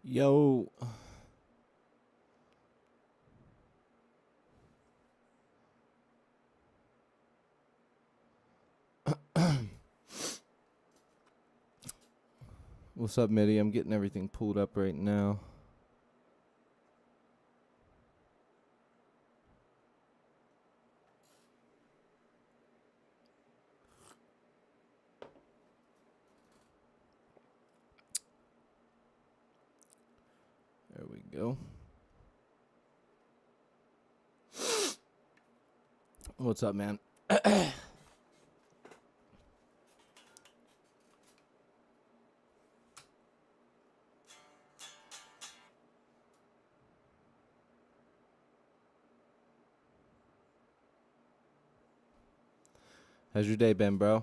Yo, what's up, Mitty? I'm getting everything pulled up right now. There we go. What's up, man? How's your day been, bro?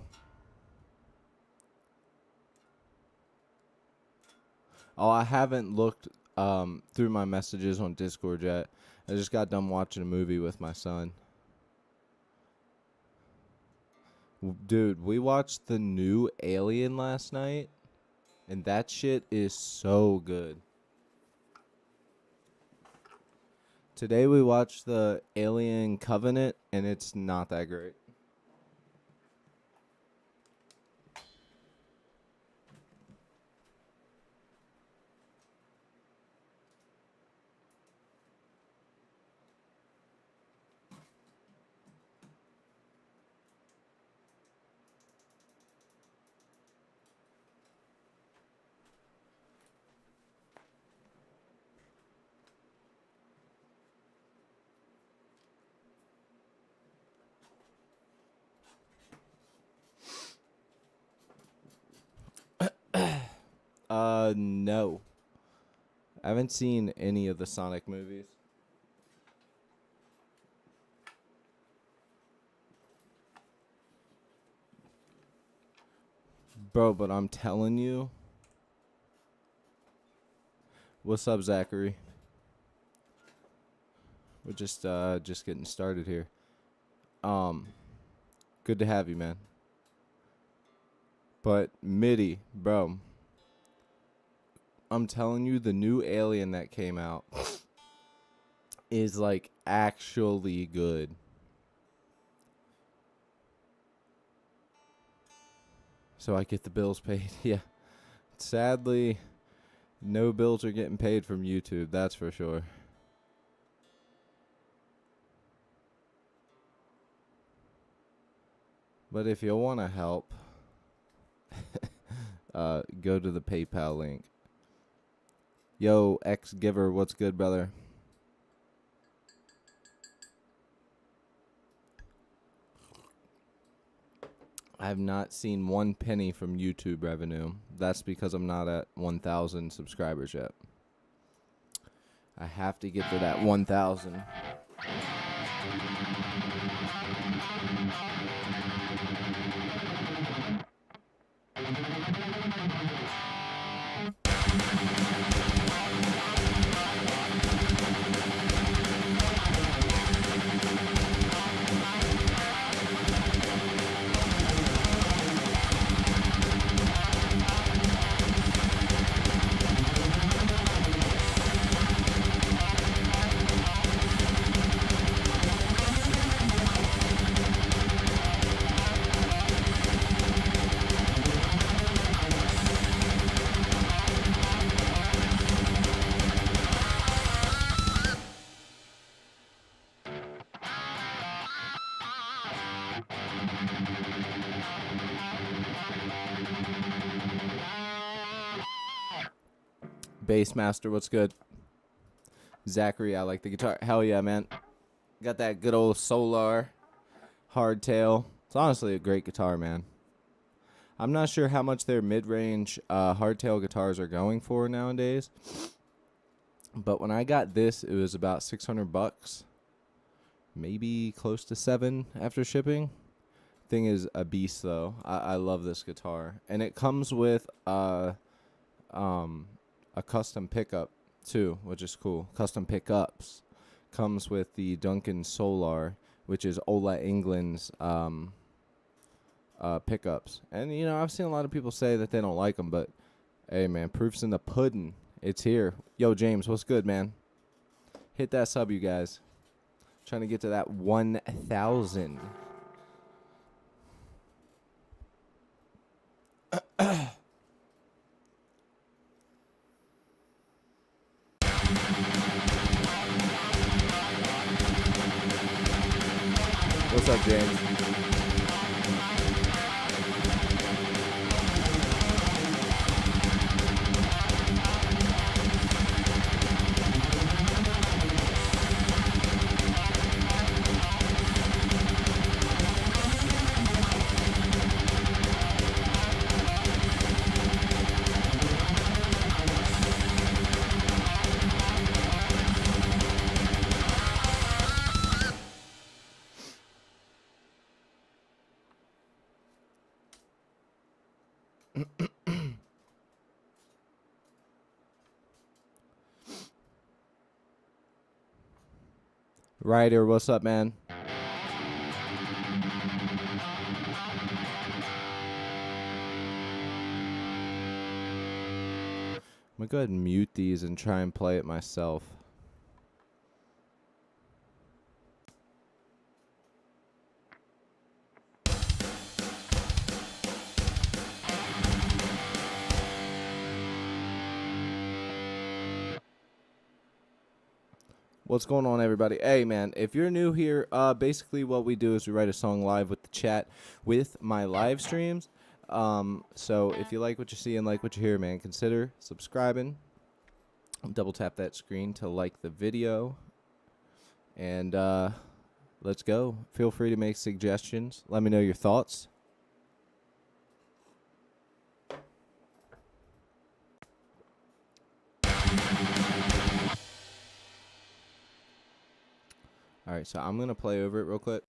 Oh, I haven't looked through my messages on Discord yet. I just got done watching a movie with my son. Dude, we watched the new Alien last night, and that shit is so good. Today we watched the Alien Covenant, and it's not that great. No. I haven't seen any of the Sonic movies. Bro, but I'm telling you. What's up, Zachary? We're just getting started here. Good to have you, man. But Mitty, bro, I'm telling you, the new Alien that came out is like actually good. So I get the bills paid. Yeah. Sadly, no bills are getting paid from YouTube, that's for sure. But if you want to help, go to the PayPal link. Yo, X-Giver, what's good, brother? I have not seen one penny from YouTube revenue. That's because I'm not at 1,000 subscribers yet. I have to get to that 1,000. Bassmaster, what's good? Zachary, I like the guitar. Hell yeah, man. Got that good old Solar hardtail. It's honestly a great guitar, man. I'm not sure how much their mid-range hardtail guitars are going for nowadays. But when I got this, it was about $600. Maybe close to $7 after shipping. Thing is a beast, though. I love this guitar. And it comes with a custom pickup too, which is cool. Custom pickups comes with the Duncan Solar, which is Ola England's pickups. And you know, I've seen a lot of people say that they don't like them, but hey, man, proof's in the pudding. It's here. Yo, James, what's good, man? Hit that sub, you guys. Trying to get to that 1,000. What's up, James? Ryder, what's up, man? I'm gonna go ahead and mute these and try and play it myself. What's going on, everybody? Hey, man, if you're new here, basically what we do is we write a song live with the chat with my live streams. So if you like what you see and like what you hear, man, consider subscribing. Double tap that screen to like the video. And let's go. Feel free to make suggestions. Let me know your thoughts. All right, so I'm going to play over it real quick.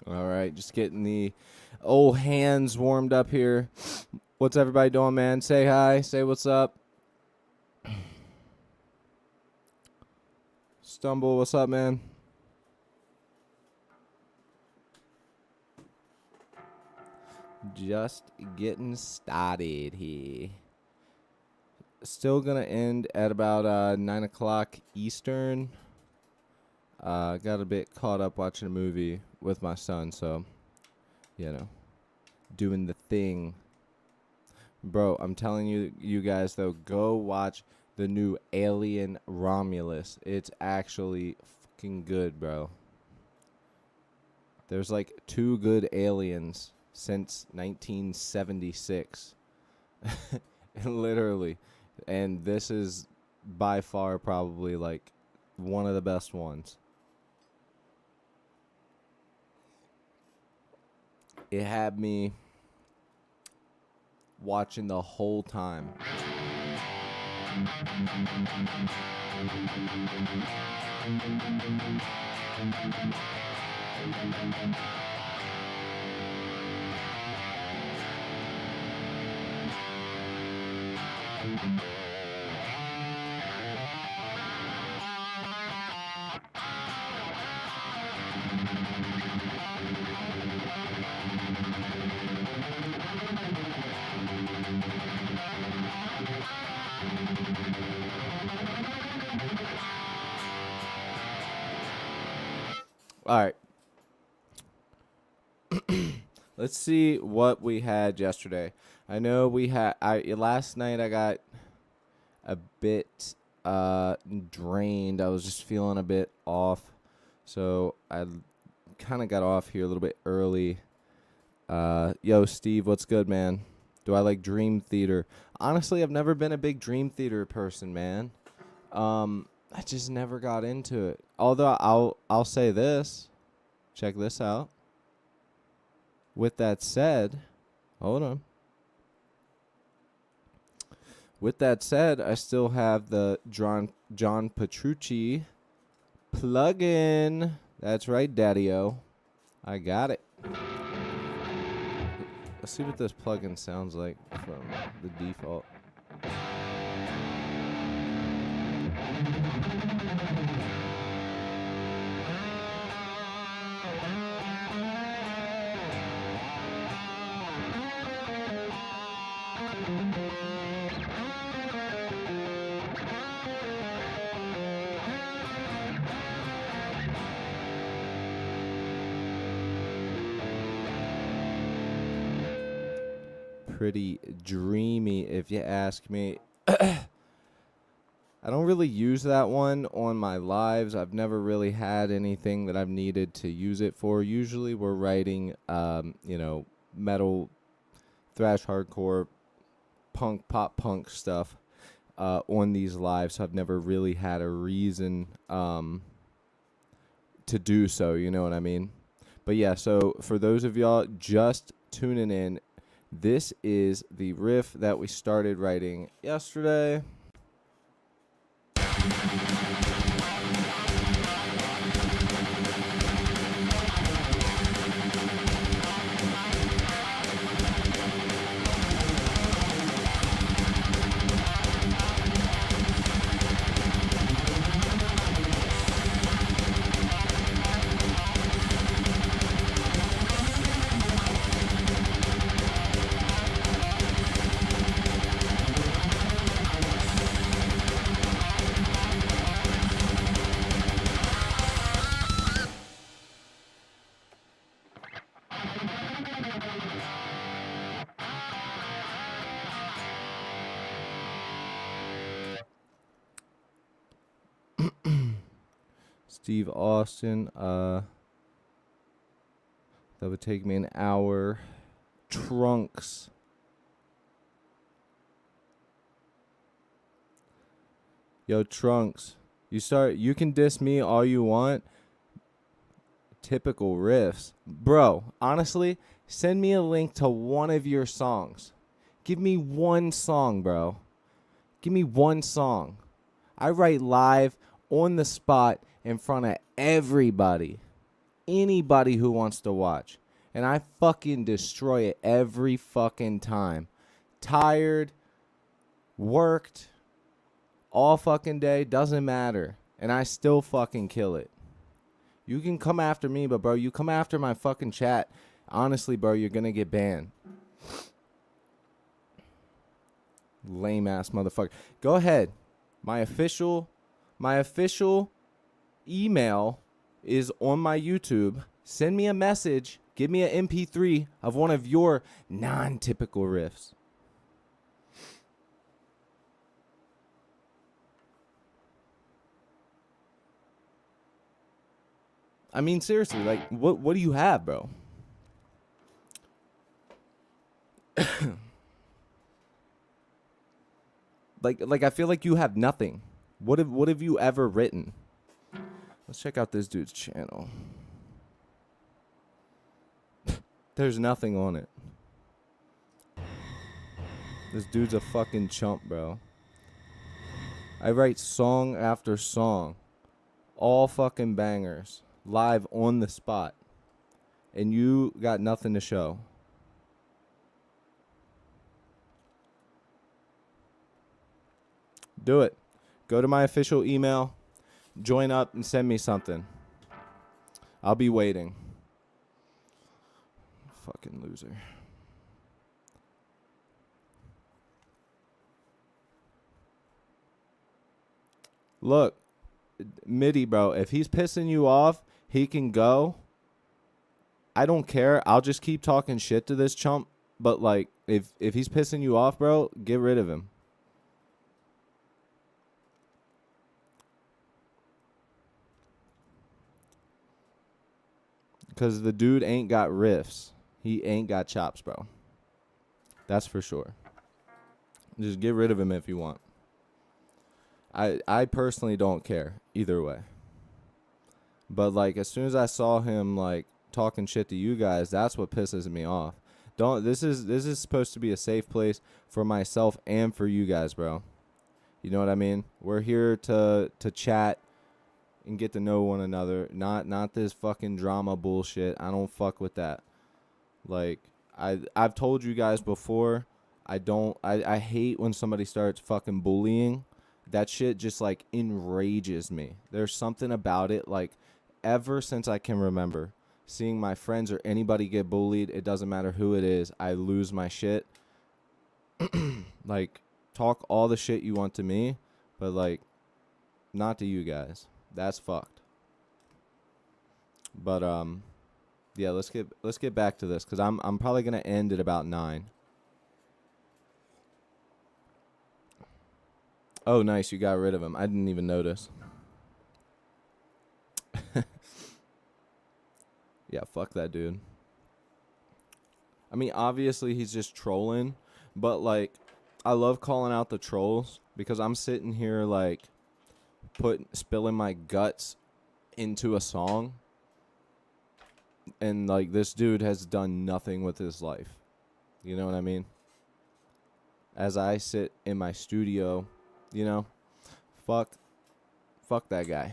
All right, just getting the old hands warmed up here. What's everybody doing, man? Say hi. Say what's up. Stumble, what's up, man? Just getting started here. Still going to end at about 9 o'clock Eastern. Got a bit caught up watching a movie with my son, so, you know, doing the thing. Bro, I'm telling you guys, though, go watch the new Alien Romulus. It's actually fucking good, bro. There's like 2 good aliens since 1976. Literally. And this is by far probably like one of the best ones. It had me watching the whole time. All right. Let's see what we had yesterday. I know we had last night I got a bit drained. I was just feeling a bit off. So I kind of got off here a little bit early. Yo, Steve, what's good, man? Do I like Dream Theater? Honestly, I've never been a big Dream Theater person, man. I just never got into it. Although I'll say this. Check this out. With that said, hold on. With that said, I still have the John Petrucci plugin. That's right, Daddy-O. I got it. Let's see what this plugin sounds like from the default. Pretty dreamy, if you ask me. I don't really use that one on my lives. I've never really had anything that I've needed to use it for. Usually we're writing, metal, thrash, hardcore, punk, pop punk stuff on these lives. So I've never really had a reason to do so, you know what I mean? But yeah, so for those of y'all just tuning in, this is the riff that we started writing yesterday. Steve Austin, that would take me an hour. Trunks. Yo, Trunks, you can diss me all you want. Typical riffs. Bro, honestly, send me a link to one of your songs. Give me one song, bro. Give me one song. I write live on the spot in front of everybody. Anybody who wants to watch. And I fucking destroy it every fucking time. Tired, worked, all fucking day, doesn't matter. And I still fucking kill it. You can come after me, but bro, you come after my fucking chat. Honestly, bro, you're gonna get banned. Lame ass motherfucker. Go ahead. My official email is on my YouTube. Send me a message. Give me an MP3 of one of your non-typical riffs. I mean, seriously, like, what do you have, bro? like I feel like you have nothing. What have you ever written? Let's check out this dude's channel. There's nothing on it. This dude's a fucking chump, bro. I write song after song. All fucking bangers. Live on the spot. And you got nothing to show. Do it. Go to my official email. Join up and send me something. I'll be waiting. Fucking loser. Look, MIDI, bro, if he's pissing you off, he can go. I don't care. I'll just keep talking shit to this chump. But like, if he's pissing you off, bro, get rid of him. Because the dude ain't got riffs. He ain't got chops, bro. That's for sure. Just get rid of him if you want. I personally don't care either way. But like, as soon as I saw him like talking shit to you guys, that's what pisses me off. This is supposed to be a safe place for myself and for you guys, bro. You know what I mean? We're here to chat and get to know one another. Not this fucking drama bullshit. I don't fuck with that. Like, I've told you guys before, I hate when somebody starts fucking bullying. That shit just like enrages me. There's something about it, like, ever since I can remember, seeing my friends or anybody get bullied, it doesn't matter who it is, I lose my shit. Like, talk all the shit you want to me, but like, not to you guys. That's fucked. But yeah, let's get back to this, because I'm probably gonna end at about 9. Oh, nice, you got rid of him. I didn't even notice. Yeah, fuck that dude. I mean, obviously he's just trolling, but like, I love calling out the trolls because I'm sitting here like spilling my guts into a song, and like, this dude has done nothing with his life. You know what I mean? As I sit in my studio, you know, fuck that guy.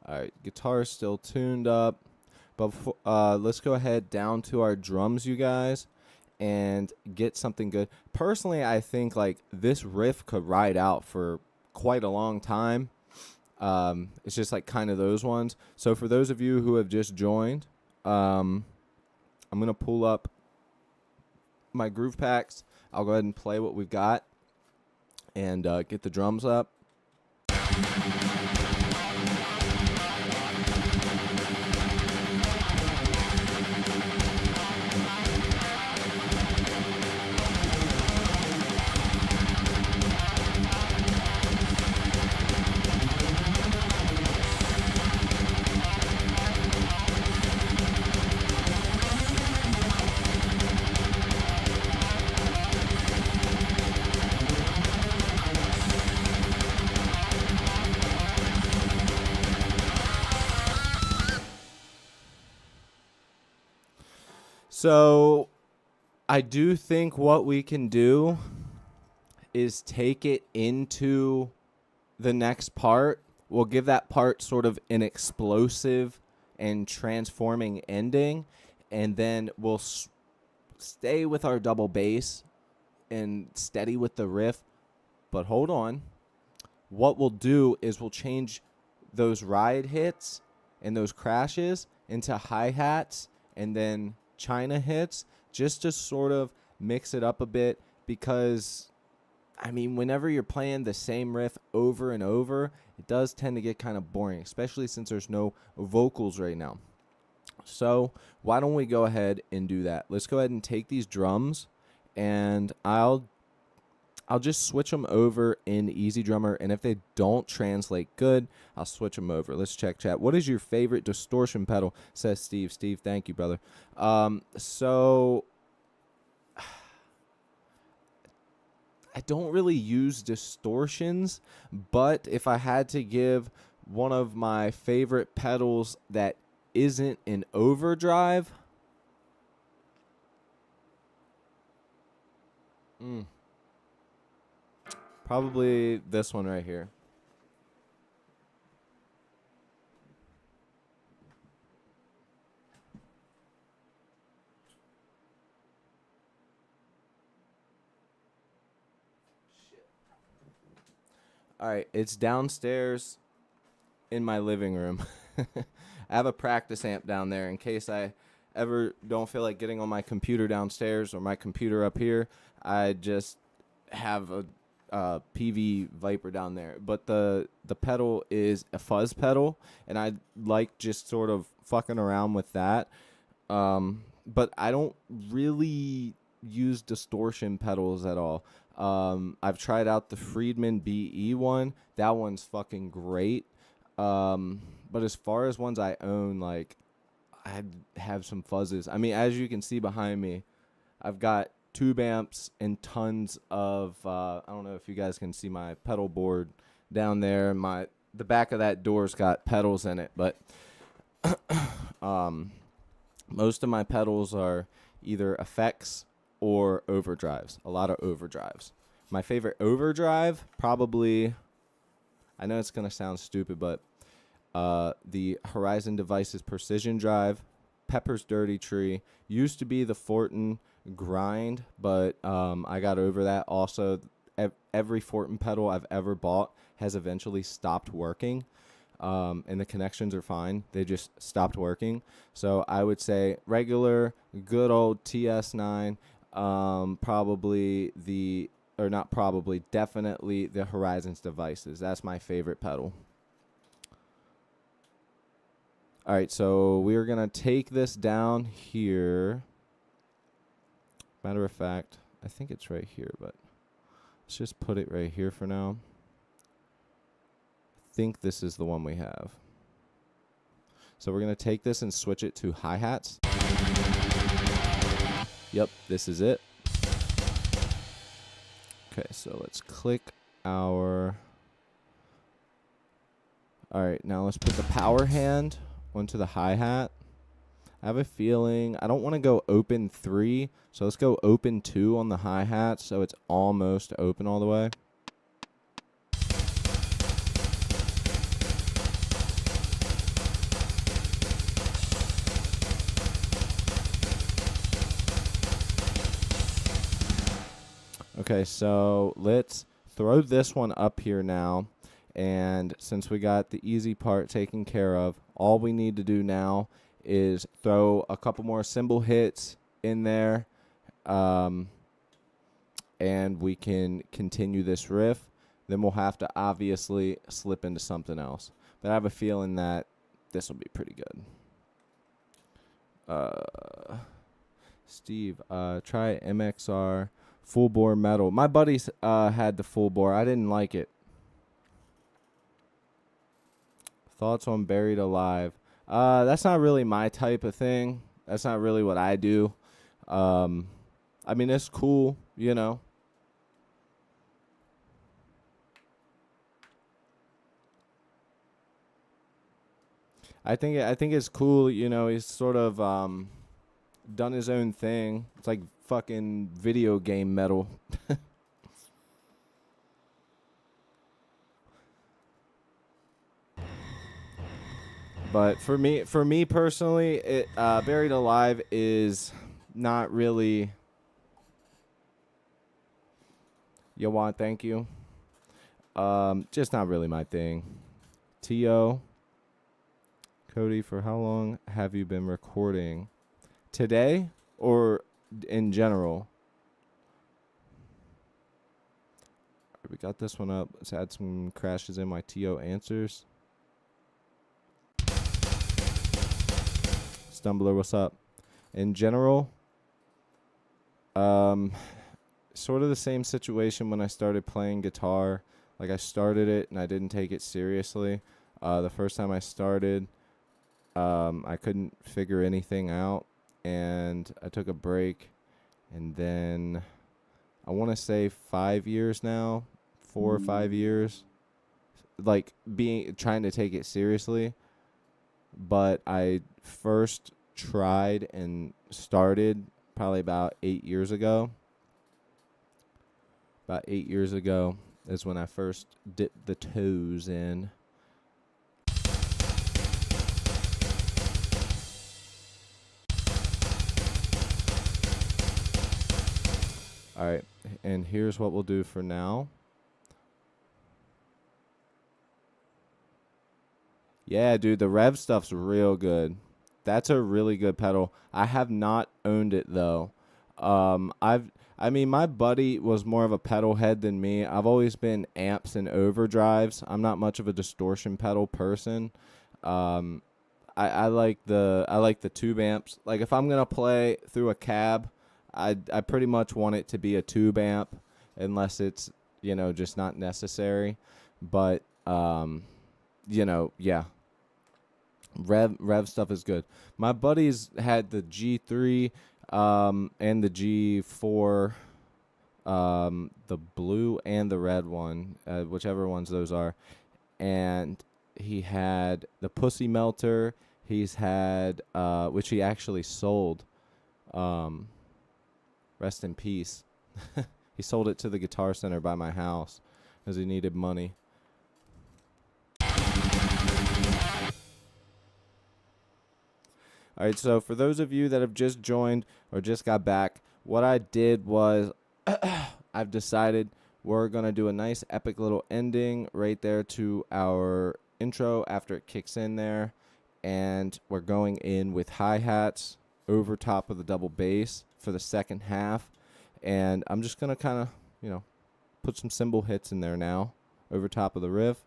All right, guitar's still tuned up, but let's go ahead down to our drums, you guys, and get something good. Personally, I think like this riff could ride out for quite a long time. It's just like kind of those ones. So for those of you who have just joined, I'm gonna pull up my groove packs. I'll go ahead and play what we've got and get the drums up. So I do think what we can do is take it into the next part. We'll give that part sort of an explosive and transforming ending, and then we'll stay with our double bass and steady with the riff. But hold on. What we'll do is we'll change those ride hits and those crashes into hi-hats and then China hits, just to sort of mix it up a bit, because I mean, whenever you're playing the same riff over and over, it does tend to get kind of boring, especially since there's no vocals right now. So why don't we go ahead and do that? Let's go ahead and take these drums, and I'll just switch them over in Easy Drummer, and if they don't translate good, I'll switch them over. Let's check chat. What is your favorite distortion pedal? Says Steve. Steve, thank you, brother. So I don't really use distortions, but if I had to give one of my favorite pedals that isn't an overdrive, probably this one right here. All right, it's downstairs in my living room. I have a practice amp down there in case I ever don't feel like getting on my computer downstairs or my computer up here, I just have a PV Viper down there. But the pedal is a fuzz pedal, and I like just sort of fucking around with that. But I don't really use distortion pedals at all. I've tried out the Friedman BE one. That one's fucking great. But as far as ones I own, like, I have some fuzzes. I mean, as you can see behind me, I've got tube amps and tons of I don't know if you guys can see my pedal board down there. The back of that door's got pedals in it, but most of my pedals are either effects or overdrives. A lot of overdrives. My favorite overdrive, probably, I know it's going to sound stupid, but the Horizon Devices Precision Drive, Pepper's Dirty Tree, used to be the Fortin Grind, but I got over that. Also, every Fortin pedal I've ever bought has eventually stopped working, and the connections are fine. They just stopped working. So I would say regular, good old TS9, definitely the Horizon's Devices. That's my favorite pedal. All right, so we're going to take this down here. Matter of fact, I think it's right here, but let's just put it right here for now. I think this is the one we have. So we're going to take this and switch it to hi-hats. Yep, this is it. Okay, so let's click our... All right, now let's put the power hand onto the hi-hat. I have a feeling I don't want to go open 3, so let's go open 2 on the hi-hat so it's almost open all the way. Okay, so let's throw this one up here now. And since we got the easy part taken care of, all we need to do now is throw a couple more cymbal hits in there, and we can continue this riff. Then we'll have to obviously slip into something else. But I have a feeling that this will be pretty good. Steve, try MXR full bore metal. My buddies had the full bore. I didn't like it. Thoughts on Buried Alive? That's not really my type of thing. That's not really what I do. I mean, it's cool, you know. I think it's cool, you know. He's sort of done his own thing. It's like fucking video game metal. But for me personally, Buried Alive is not really. Yawan, thank you. Just not really my thing. T.O. Cody, for how long have you been recording? Today or in general? We got this one up. Let's add some crashes in my T.O. answers. Stumbler, what's up? In general, sort of the same situation when I started playing guitar. Like, I started it and I didn't take it seriously. The first time I started, I couldn't figure anything out, and I took a break, and then I want to say 5 years now, 4 or 5 years, like trying to take it seriously. But I first tried and started probably about 8 years ago. About 8 years ago is when I first dipped the toes in. All right, and here's what we'll do for now. Yeah, dude, the rev stuff's real good. That's a really good pedal. I have not owned it though. I mean, my buddy was more of a pedal head than me. I've always been amps and overdrives. I'm not much of a distortion pedal person. Um, I like the tube amps. Like if I'm gonna play through a cab, I pretty much want it to be a tube amp, unless it's just not necessary. But yeah, Rev stuff is good. My buddies had the G3 and the G4, the blue and the red one, whichever ones those are. And he had the Pussy Melter. He's had which he actually sold. Rest in peace. He sold it to the Guitar Center by my house because he needed money. All right, so for those of you that have just joined or just got back, what I did was I've decided we're going to do a nice epic little ending right there to our intro after it kicks in there. And we're going in with hi-hats over top of the double bass for the second half. And I'm just going to kind of, put some cymbal hits in there now over top of the riff.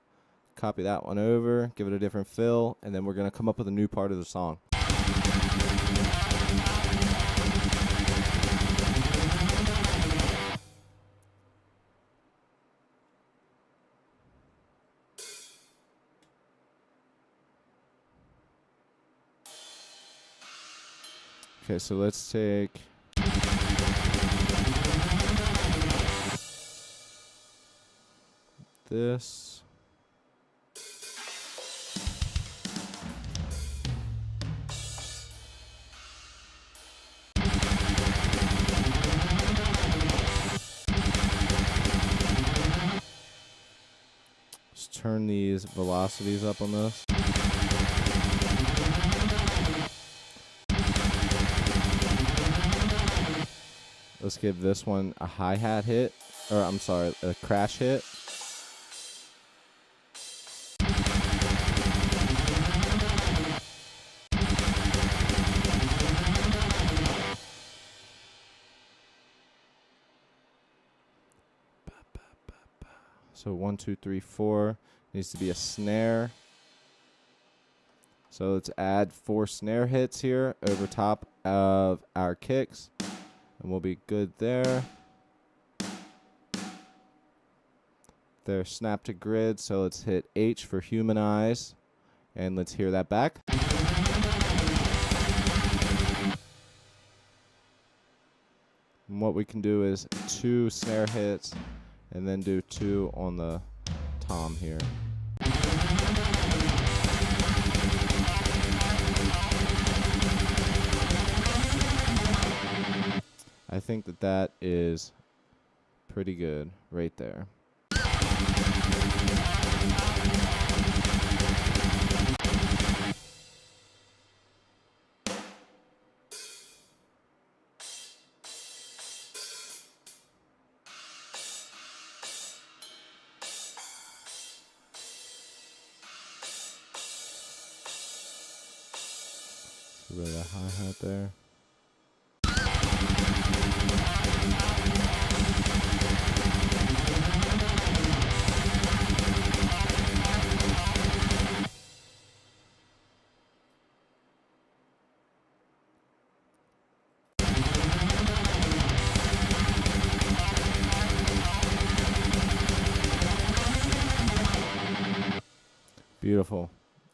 Copy that one over, give it a different fill, and then we're going to come up with a new part of the song. Okay, so let's take this. Let's turn these velocities up on this. Let's give this one a hi-hat hit, or I'm sorry, a crash hit. So 1, 2, 3, 4 needs to be a snare. So let's add 4 snare hits here over top of our kicks. And we'll be good there. There's snap to grid, so let's hit H for humanize. And let's hear that back. And what we can do is 2 snare hits and then do 2 on the tom here. I think that is pretty good right there. A bit of a hi-hat there. Beautiful.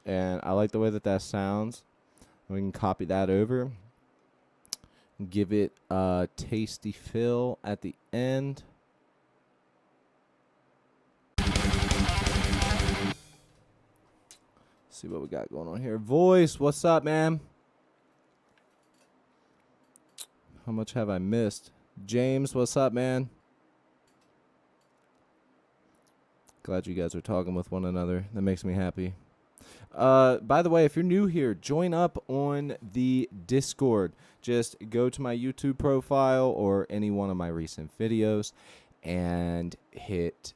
And I like the way that sounds. We can copy that over. Give it a tasty fill at the end. See what we got going on here. Voice, what's up, man? How much have I missed? James, what's up, man? Glad you guys are talking with one another. That makes me happy. By the way, if you're new here, join up on the Discord. Just go to my YouTube profile or any one of my recent videos and hit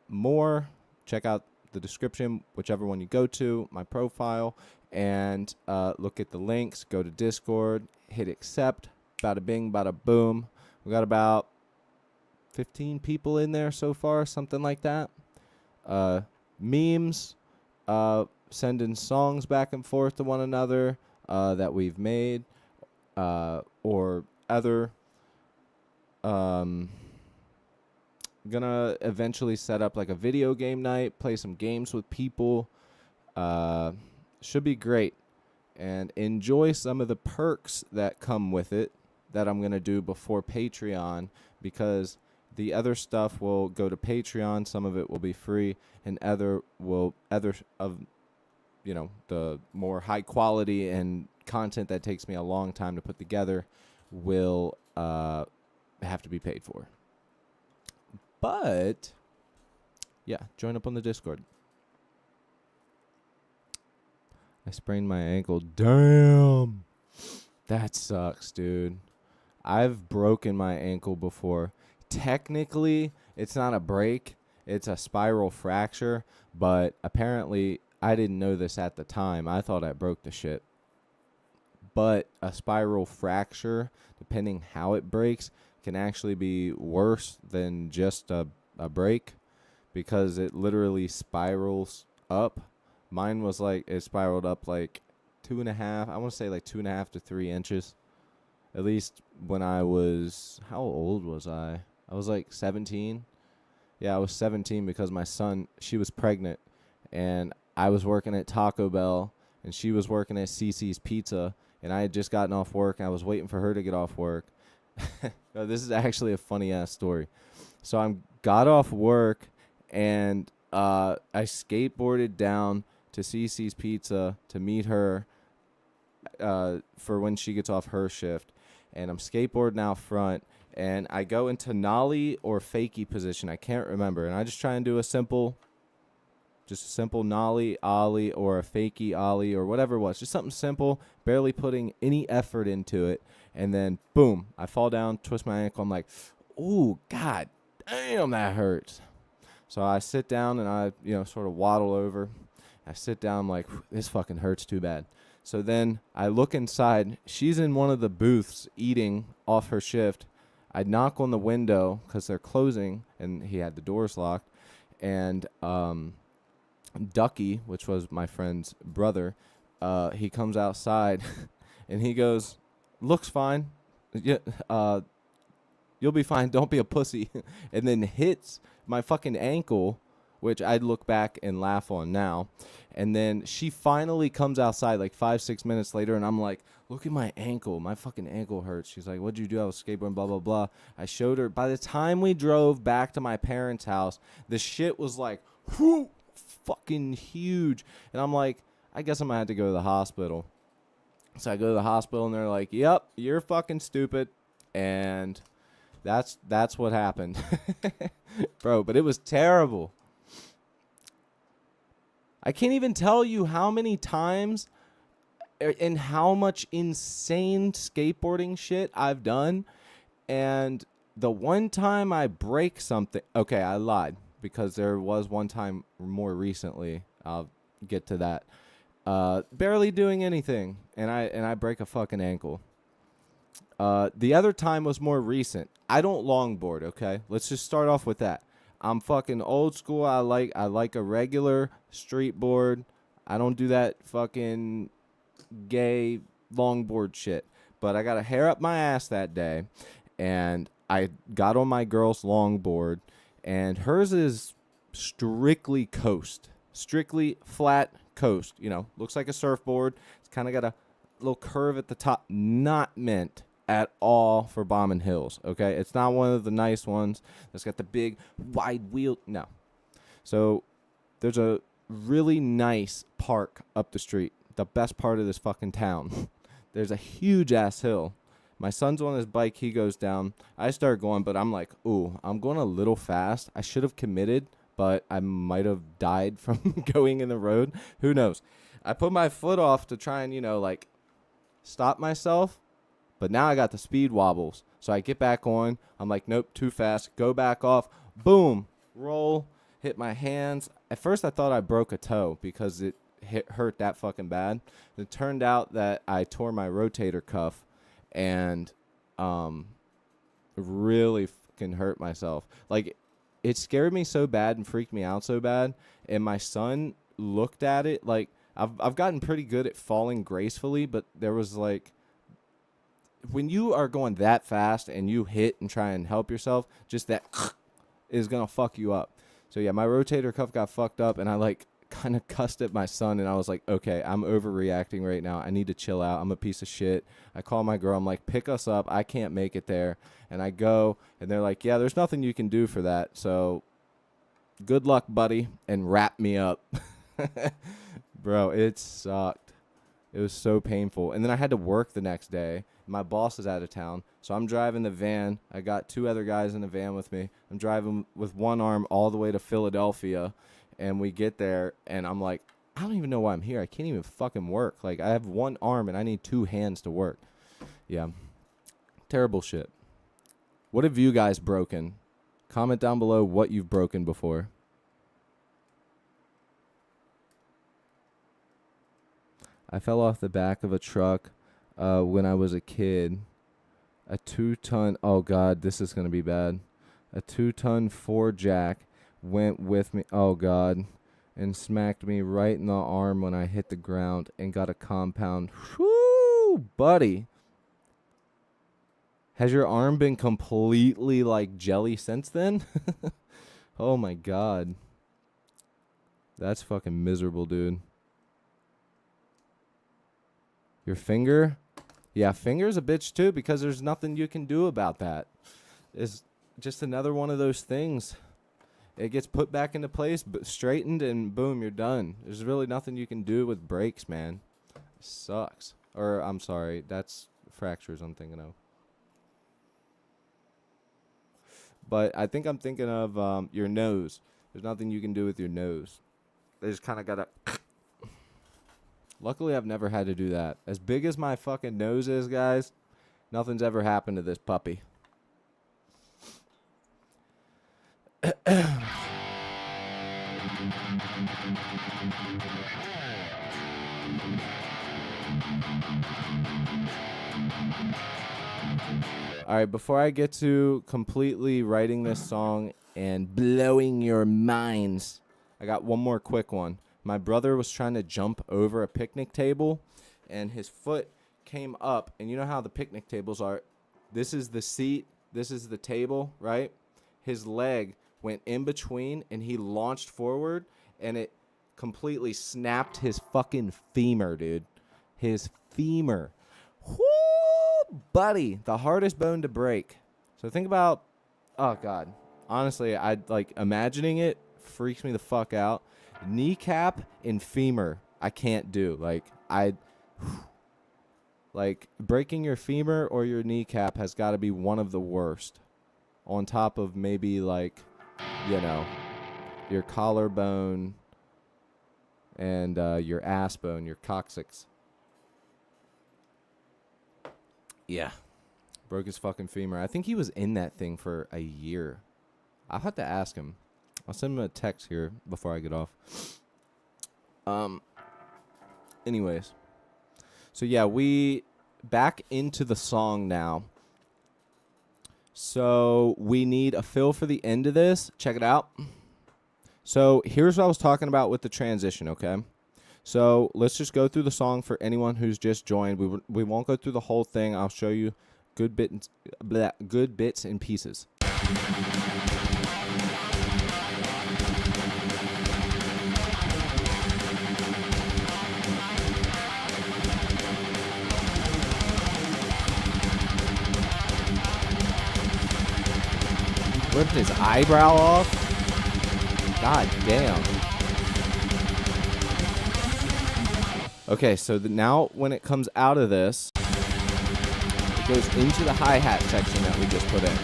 more. Check out the description, whichever one you go to, my profile, and look at the links. Go to Discord, hit accept. Bada bing, bada boom. We got about 15 people in there so far, something like that. Memes, sending songs back and forth to one another that we've made, or other. Gonna eventually set up like a video game night, play some games with people. Should be great, and enjoy some of the perks that come with it that I'm gonna do before Patreon, because the other stuff will go to Patreon. Some of it will be free, and other of the more high quality and content that takes me a long time to put together will have to be paid for. But yeah, join up on the Discord. I sprained my ankle. Damn. That sucks, dude. I've broken my ankle before. Technically, it's not a break. It's a spiral fracture. But apparently, I didn't know this at the time. I thought I broke the shit. But a spiral fracture, depending how it breaks, can actually be worse than just a break, because it literally spirals up. Mine was like, it spiraled up like 2.5, I want to say like 2.5 to 3 inches. At least when I was, how old was I? I was like 17. Yeah, I was 17 because my son, she was pregnant, and I was working at Taco Bell, and she was working at CiCi's Pizza, and I had just gotten off work, and I was waiting for her to get off work. No, this is actually a funny ass story. So I got off work, and I skateboarded down to CiCi's Pizza to meet her for when she gets off her shift. And I'm skateboarding out front, and I go into nollie or fakie position. I can't remember. And I just try and do a simple nollie, ollie, or a fakie ollie, or whatever it was. Just something simple, barely putting any effort into it. And then, boom, I fall down, twist my ankle. I'm like, ooh, God damn, that hurts. So I sit down, and I, sort of waddle over. I sit down, I'm like, this fucking hurts too bad. So then I look inside. She's in one of the booths eating off her shift. I knock on the window because they're closing, and he had the doors locked. And Ducky, which was my friend's brother, he comes outside, and he goes, looks fine. Yeah, you'll be fine. Don't be a pussy. And then hits my fucking ankle, which I'd look back and laugh on now. And then she finally comes outside like 5-6 minutes later, and I'm like, look at my ankle. My fucking ankle hurts. She's like, what'd you do? I was skateboarding, blah, blah, blah. I showed her. By the time we drove back to my parents' house, the shit was like, whoo, fucking huge. And I'm like, I guess I'm going to have to go to the hospital. So I go to the hospital, and they're like, yep, you're fucking stupid. And that's what happened. Bro, but it was terrible. I can't even tell you how many times and how much insane skateboarding shit I've done. And the one time I break something, okay, I lied, because there was one time more recently. I'll get to that. Barely doing anything, and I break a fucking ankle. The other time was more recent. I don't longboard, okay? Let's just start off with that. I'm fucking old school. I like a regular street board. I don't do that fucking gay longboard shit. But I got a hair up my ass that day, and I got on my girl's longboard, and hers is strictly coast. Strictly flat coast. Looks like a surfboard. It's kind of got a little curve at the top. Not meant at all for bombing hills, okay? It's not one of the nice ones that's got the big wide wheel. No. So there's a really nice park up the street, the best part of this fucking town. There's a huge ass hill. My son's on his bike. He goes down. I start going, but I'm like, ooh, I'm going a little fast. I should have committed, but I might have died from going in the road. Who knows? I put my foot off to try and, stop myself. But now I got the speed wobbles. So I get back on. I'm like, nope, too fast. Go back off. Boom. Roll. Hit my hands. At first I thought I broke a toe because hurt that fucking bad. It turned out that I tore my rotator cuff and really fucking hurt myself. Like, it scared me so bad and freaked me out so bad. And my son looked at it like, I've gotten pretty good at falling gracefully, but there was like, when you are going that fast and you hit and try and help yourself, just that is going to fuck you up. So yeah, my rotator cuff got fucked up, and I like kind of cussed at my son, and I was like, okay, I'm overreacting right now. I need to chill out. I'm a piece of shit. I call my girl. I'm like, pick us up. I can't make it there. And I go, and they're like, yeah, there's nothing you can do for that. So good luck, buddy, and wrap me up. Bro, it sucked. It was so painful. And then I had to work the next day. My boss is out of town, so I'm driving the van. I got 2 other guys in the van with me. I'm driving with one arm all the way to Philadelphia, and we get there, and I'm like, I don't even know why I'm here. I can't even fucking work. Like, I have one arm, and I need 2 hands to work. Yeah. Terrible shit. What have you guys broken? Comment down below what you've broken before. I fell off the back of a truck when I was a kid. A 2-ton, oh God, this is going to be bad. A 2-ton Ford Jack went with me, oh God, and smacked me right in the arm when I hit the ground and got a compound. Whoo, buddy. Has your arm been completely like jelly since then? Oh my God. That's fucking miserable, dude. Your finger? Yeah, finger's a bitch too, because there's nothing you can do about that. It's just another one of those things. It gets put back into place, but straightened, and boom, you're done. There's really nothing you can do with brakes, man. It sucks. Or, I'm sorry, that's fractures I'm thinking of. But I think I'm thinking of your nose. There's nothing you can do with your nose. They just kind of got to... Luckily, I've never had to do that. As big as my fucking nose is, guys, nothing's ever happened to this puppy. All right, before I get to completely writing this song and blowing your minds, I got one more quick one. My brother was trying to jump over a picnic table, and his foot came up. And you know how the picnic tables are. This is the seat. This is the table, right? His leg went in between, and he launched forward, and it completely snapped his fucking femur, dude. His femur. Whoo, buddy. The hardest bone to break. So think about, oh, God. Honestly, like imagining it freaks me the fuck out. Kneecap and femur, I can't do. Like breaking your femur or your kneecap has got to be one of the worst. On top of maybe like, you know, your collarbone and your ass bone, your coccyx. Yeah. Broke his fucking femur. I think he was in that thing for a year. I'll have to ask him. I'll send him a text here before I get off. Anyways. So yeah, we back into the song now. So we need a fill for the end of this. Check it out. So here's what I was talking about with the transition, okay? So let's just go through the song for anyone who's just joined. We won't go through the whole thing. I'll show you good bits and pieces. Ripped his eyebrow off. God damn. Okay, so now when it comes out of this, it goes into the hi-hat section that we just put in.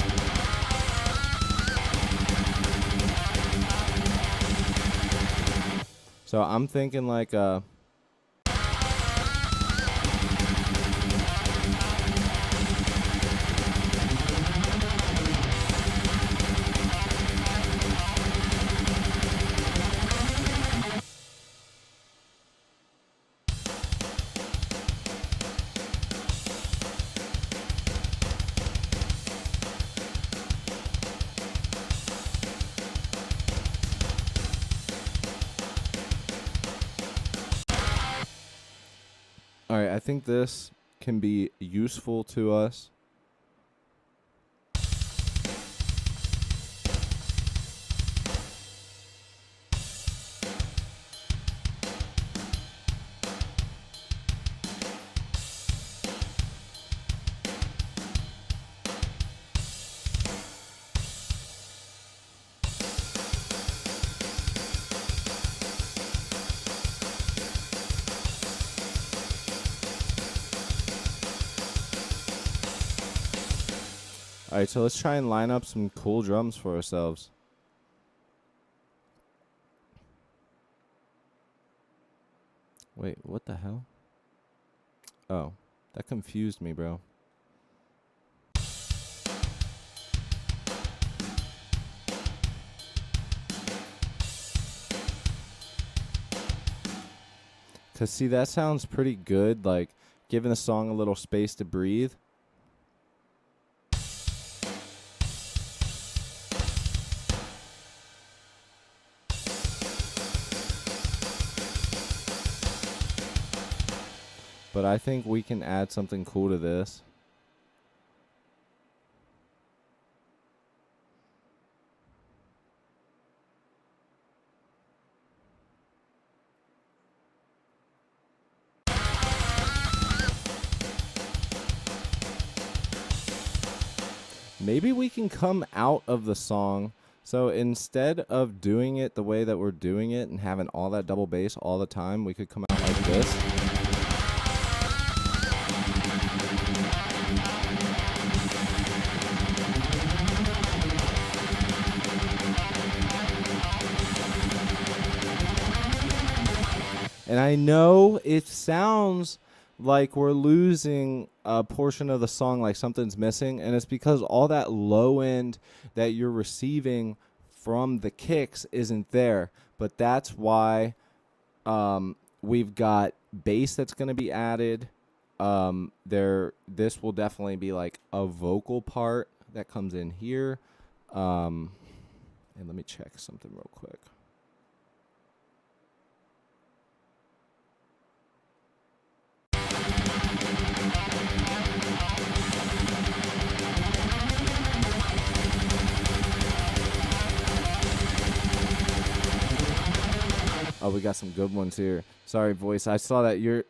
So I'm thinking like All right, I think this can be useful to us. All right, so let's try and line up some cool drums for ourselves. Wait, what the hell? Oh, that confused me, bro. Cause see, that sounds pretty good, like giving the song a little space to breathe. But I think we can add something cool to this. Maybe we can come out of the song. So instead of doing it the way that we're doing it and having all that double bass all the time, we could come out like this. And I know it sounds like we're losing a portion of the song, like something's missing, and it's because all that low end that you're receiving from the kicks isn't there. But that's why we've got bass that's going to be added. This will definitely be like a vocal part that comes in here. And let me check something real quick. Oh, we got some good ones here. Sorry, voice. I saw that you're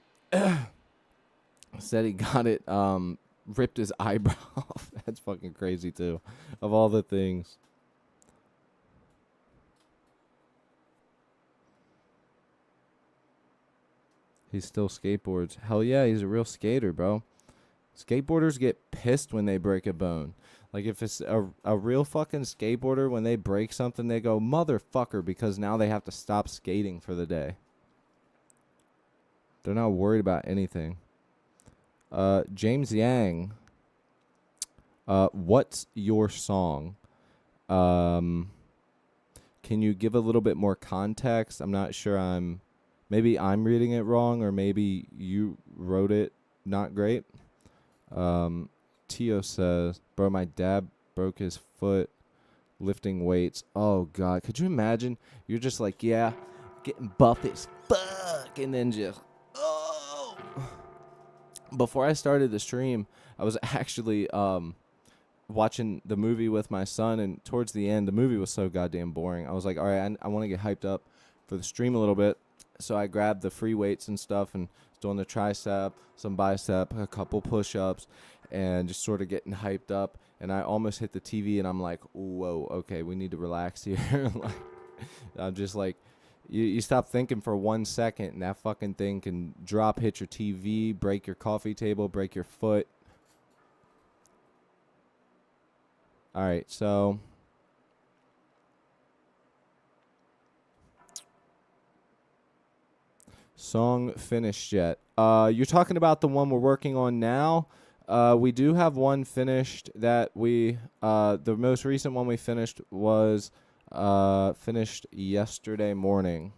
said he got it ripped his eyebrow off. That's fucking crazy too. Of all the things. He still skateboards. Hell yeah, he's a real skater, bro. Skateboarders get pissed when they break a bone. Like, if it's a real fucking skateboarder, when they break something, they go, motherfucker, because now they have to stop skating for the day. They're not worried about anything. James Yang, what's your song? Can you give a little bit more context? I'm not sure maybe I'm reading it wrong, or maybe you wrote it not great. Tio says, bro, my dad broke his foot lifting weights. Oh, God. Could you imagine? You're just like, yeah, getting buff as fuck. And then just, oh. Before I started the stream, I was actually watching the movie with my son. And towards the end, the movie was so goddamn boring. I was like, all right, I want to get hyped up for the stream a little bit. So I grabbed the free weights and stuff and was doing the tricep, some bicep, a couple push-ups, and just sort of getting hyped up. And I almost hit the TV, and I'm like, whoa, okay, we need to relax here. Like, I'm just like, you stop thinking for 1 second, and that fucking thing can drop, hit your TV, break your coffee table, break your foot. All right, so song finished yet? You're talking about the one we're working on now. We do have one finished that the most recent one we finished was finished yesterday morning.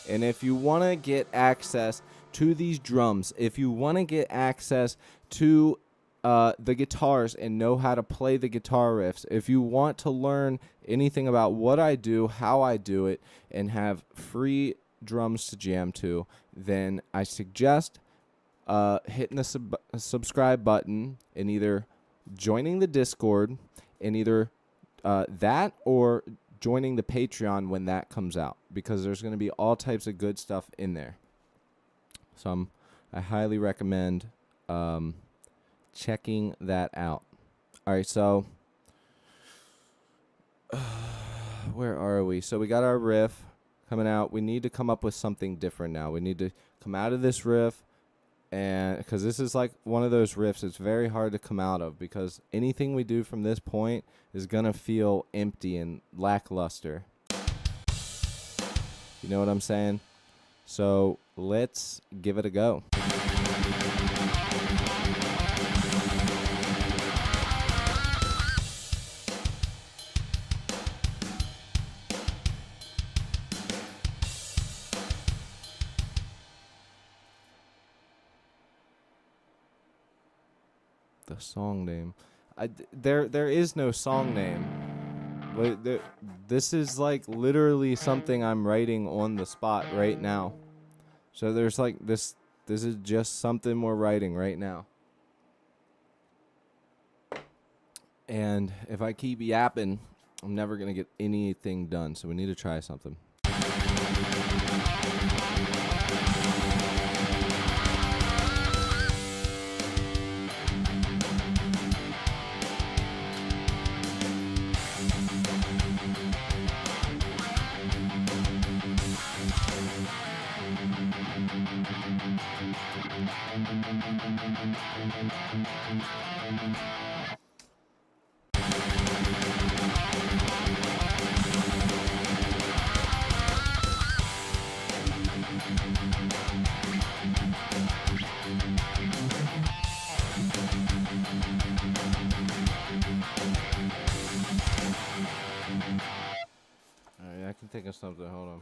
And if you want to get access to these drums, if you want to get access to the guitars and know how to play the guitar riffs. If you want to learn anything about what I do, how I do it, and have free drums to jam to, then I suggest hitting the subscribe button and either joining the Discord and either that or joining the Patreon when that comes out, because there's going to be all types of good stuff in there. So I highly recommend checking that out. All right, so where are we? So we got our riff coming out. We need to come up with something different now. We need to come out of this riff, and because this is like one of those riffs it's very hard to come out of, because anything we do from this point is going to feel empty and lackluster. You know what I'm saying? So let's give it a go. The song name. There is no song name. But this is like literally something I'm writing on the spot right now. So there's like this is just something we're writing right now. And if I keep yapping, I'm never going to get anything done. So we need to try something. Alright, I can think of something. Hold on.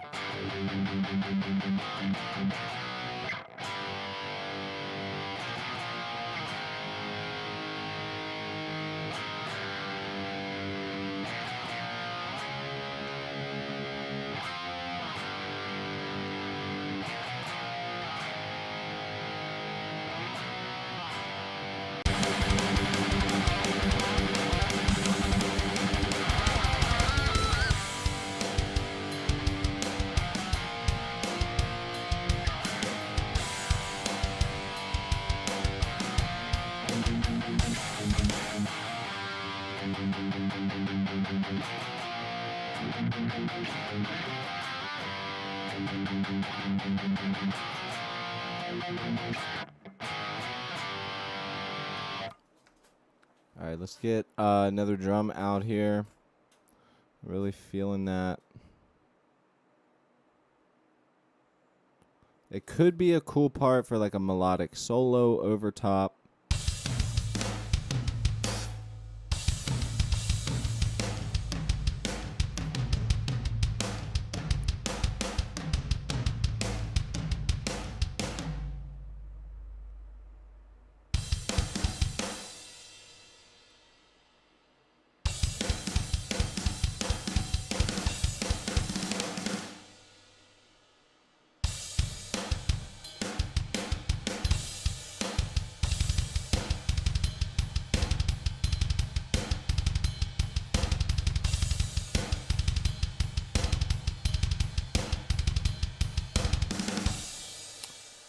Alright, let's get another drum out here. Really feeling that. It could be a cool part for like a melodic solo over top.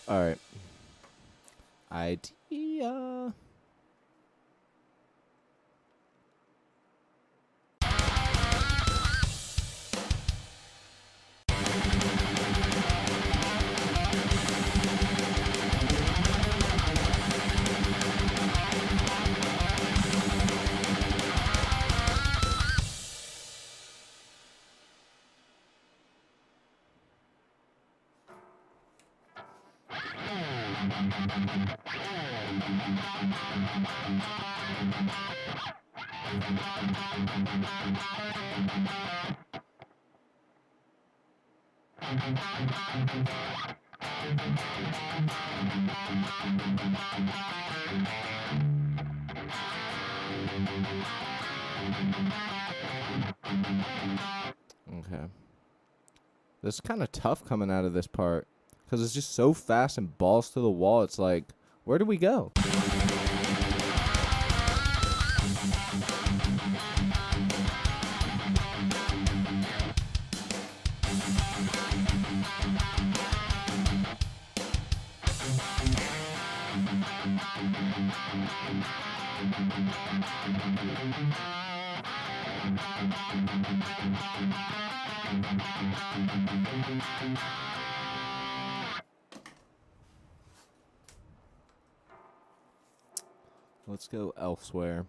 All right. Idea. Okay. This is kind of tough coming out of this part because it's just so fast and balls to the wall. It's like, where do we go? Let's go elsewhere.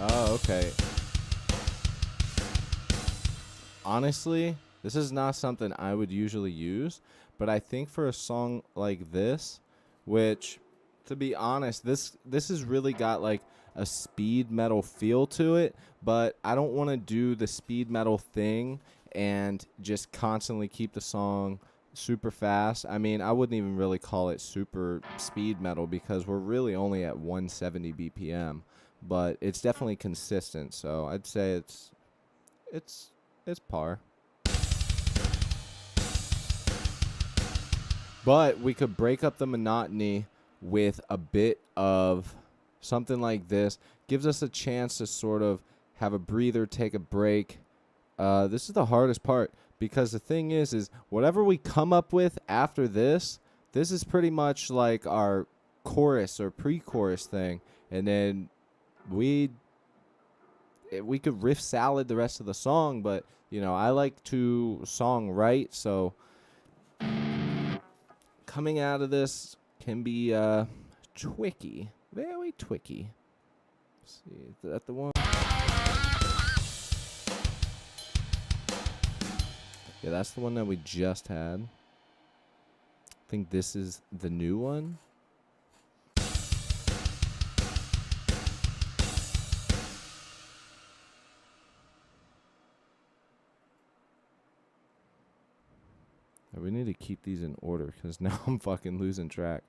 Oh, okay. Honestly, this is not something I would usually use, but I think for a song like this, which, to be honest, this has really got like a speed metal feel to it, but I don't want to do the speed metal thing and just constantly keep the song super fast. I mean, I wouldn't even really call it super speed metal because we're really only at 170 BPM, but it's definitely consistent. So I'd say it's par. But we could break up the monotony with a bit of something like this. Gives us a chance to sort of have a breather, take a break. This is the hardest part because the thing is whatever we come up with after this is pretty much like our chorus or pre-chorus thing. And then we could riff salad the rest of the song, but you know, I like to song write, so coming out of this can be tricky, very tricky. Let's see, is that the one? Yeah, that's the one that we just had. I think this is the new one. We need to keep these in order because now I'm fucking losing track.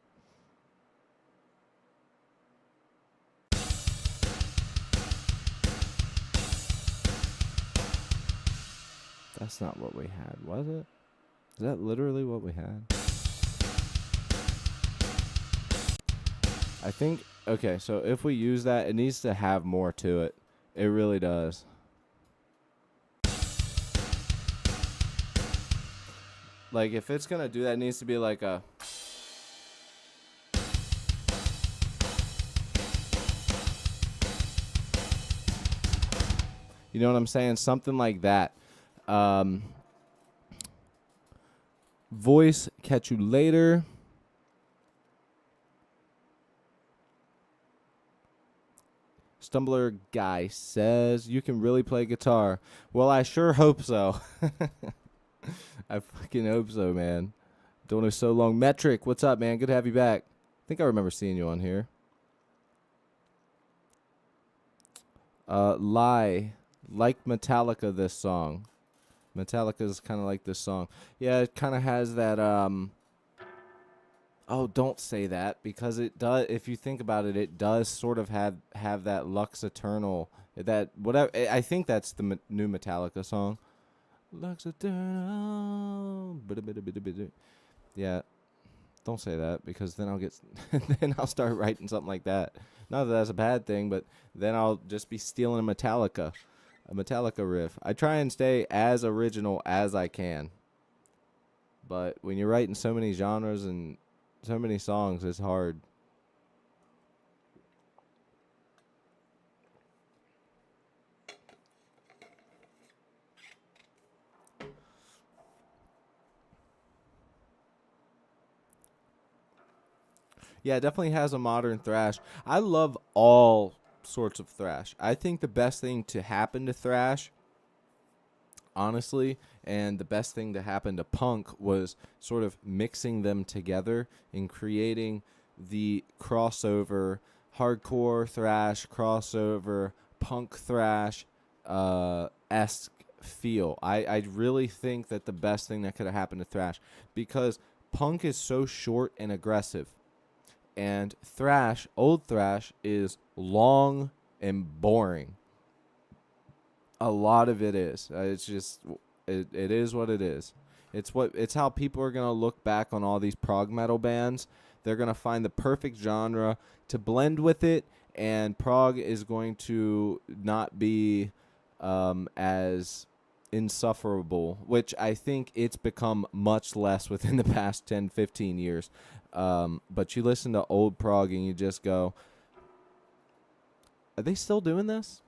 That's not what we had, was it? Is that literally what we had? I think, okay, so if we use that, it needs to have more to it. It really does. Like, if it's going to do that, it needs to be like a... You know what I'm saying? Something like that. Voice, catch you later. Stumbler guy says, you can really play guitar. Well, I sure hope so. I fucking hope so, man. Doing it so long. Metric, what's up, man? Good to have you back. I think I remember seeing you on here. Lie. Like Metallica, this song. Metallica is kind of like this song. Yeah, it kind of has that, Oh, don't say that, because it does. If you think about it, it does sort of have that Lux Eternal, that whatever. I think that's the new Metallica song. Lux Eternal. Yeah, don't say that, because then I'll get, then I'll start writing something like that. Not that that's a bad thing, but then I'll just be stealing a Metallica riff. I try and stay as original as I can. But when you're writing so many genres and so many songs. It's hard. Yeah, it definitely has a modern thrash. I love all sorts of thrash. I think the best thing to happen to thrash, honestly, and the best thing to happen to punk was sort of mixing them together and creating the crossover hardcore thrash crossover punk thrash esque feel. I really think that the best thing that could have happened to thrash, because punk is so short and aggressive, and thrash, old thrash, is long and boring. A lot of it is. It's just it is what it is. It's how people are gonna look back on all these prog metal bands. They're gonna find the perfect genre to blend with it, and prog is going to not be as insufferable, which I think it's become much less within the past 10, 15 years. But you listen to old prog and you just go, are they still doing this?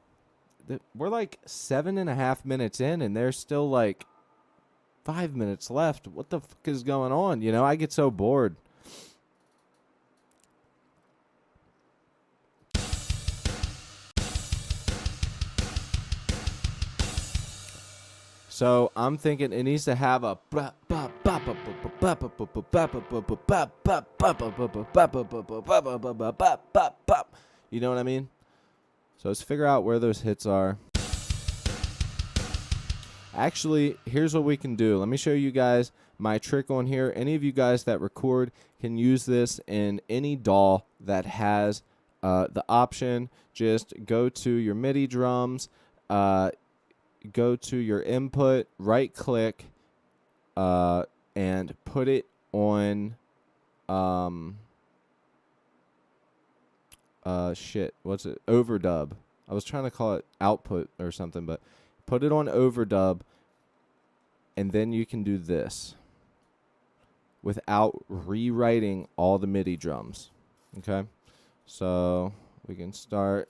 We're like 7.5 minutes in, and there's still like 5 minutes left. What the fuck is going on? I get so bored. So I'm thinking it needs to have a. You know what I mean? So let's figure out where those hits are. Actually, here's what we can do. Let me show you guys my trick on here. Any of you guys that record can use this in any DAW that has the option. Just go to your MIDI drums, go to your input, right click, and put it on what's it? Overdub. I was trying to call it output or something, but put it on overdub, and then you can do this without rewriting all the MIDI drums. Okay? So we can start.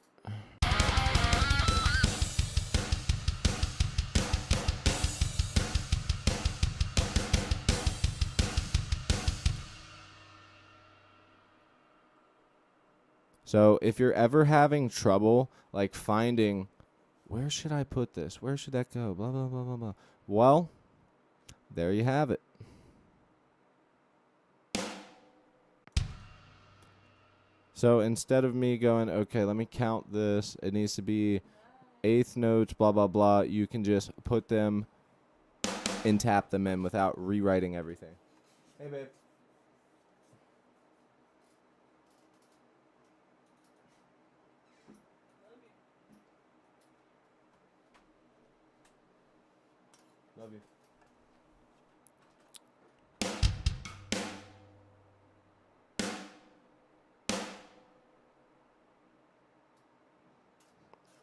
So if you're ever having trouble like finding, where should I put this? Where should that go? Blah, blah, blah, blah, blah. Well, there you have it. So instead of me going, okay, let me count this, it needs to be eighth notes, blah, blah, blah, you can just put them and tap them in without rewriting everything. Hey, babe. Love you.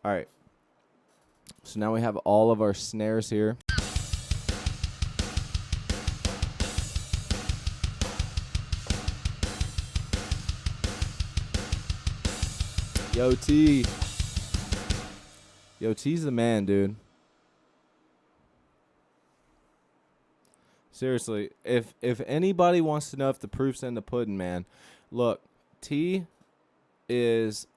All right. So now we have all of our snares here. Yo, T. Yo, T's the man, dude. Seriously, if anybody wants to know if the proof's in the pudding, man, look, T is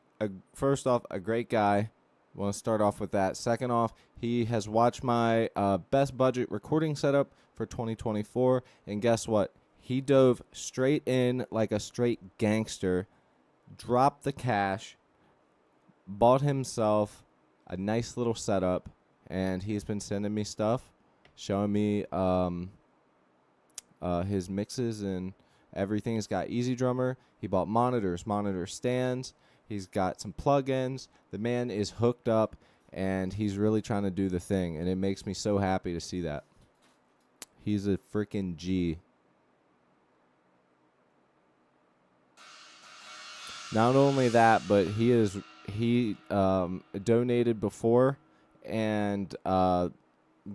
first off a great guy. Want to start off with that. Second off, he has watched my best budget recording setup for 2024, and guess what? He dove straight in like a straight gangster, dropped the cash, bought himself a nice little setup, and he's been sending me stuff, showing me his mixes and everything. He's got Easy Drummer. He bought monitor stands. He's got some plugins. The man is hooked up, and he's really trying to do the thing, and it makes me so happy to see that. He's a freaking G. Not only that, but he donated before and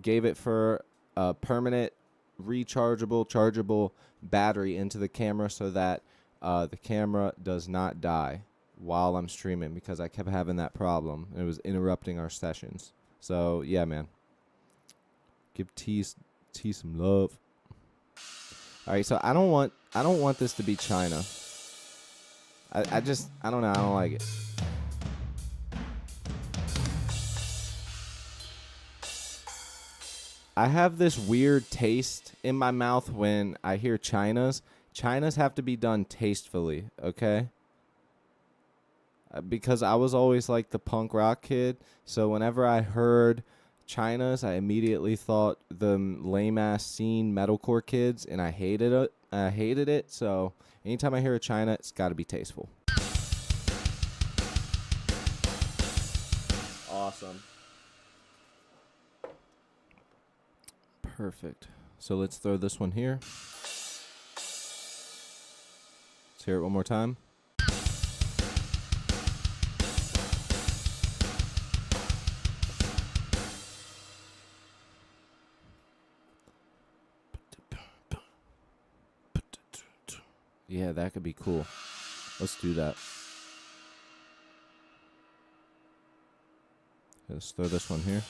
gave it for a permanent rechargeable, chargeable battery into the camera so that the camera does not die while I'm streaming, because I kept having that problem. It was interrupting our sessions. So yeah, man. Give T some love. All right, so I don't want this to be China. I don't know. I don't like it. I have this weird taste in my mouth when I hear China's. China's have to be done tastefully, okay? Because I was always like the punk rock kid, so whenever I heard China's, I immediately thought the lame ass scene metalcore kids, and I hated it. So anytime I hear a China, it's got to be tasteful. Awesome. Perfect. So let's throw this one here. Let's hear it one more time. Yeah, that could be cool. Let's do that. Let's throw this one here.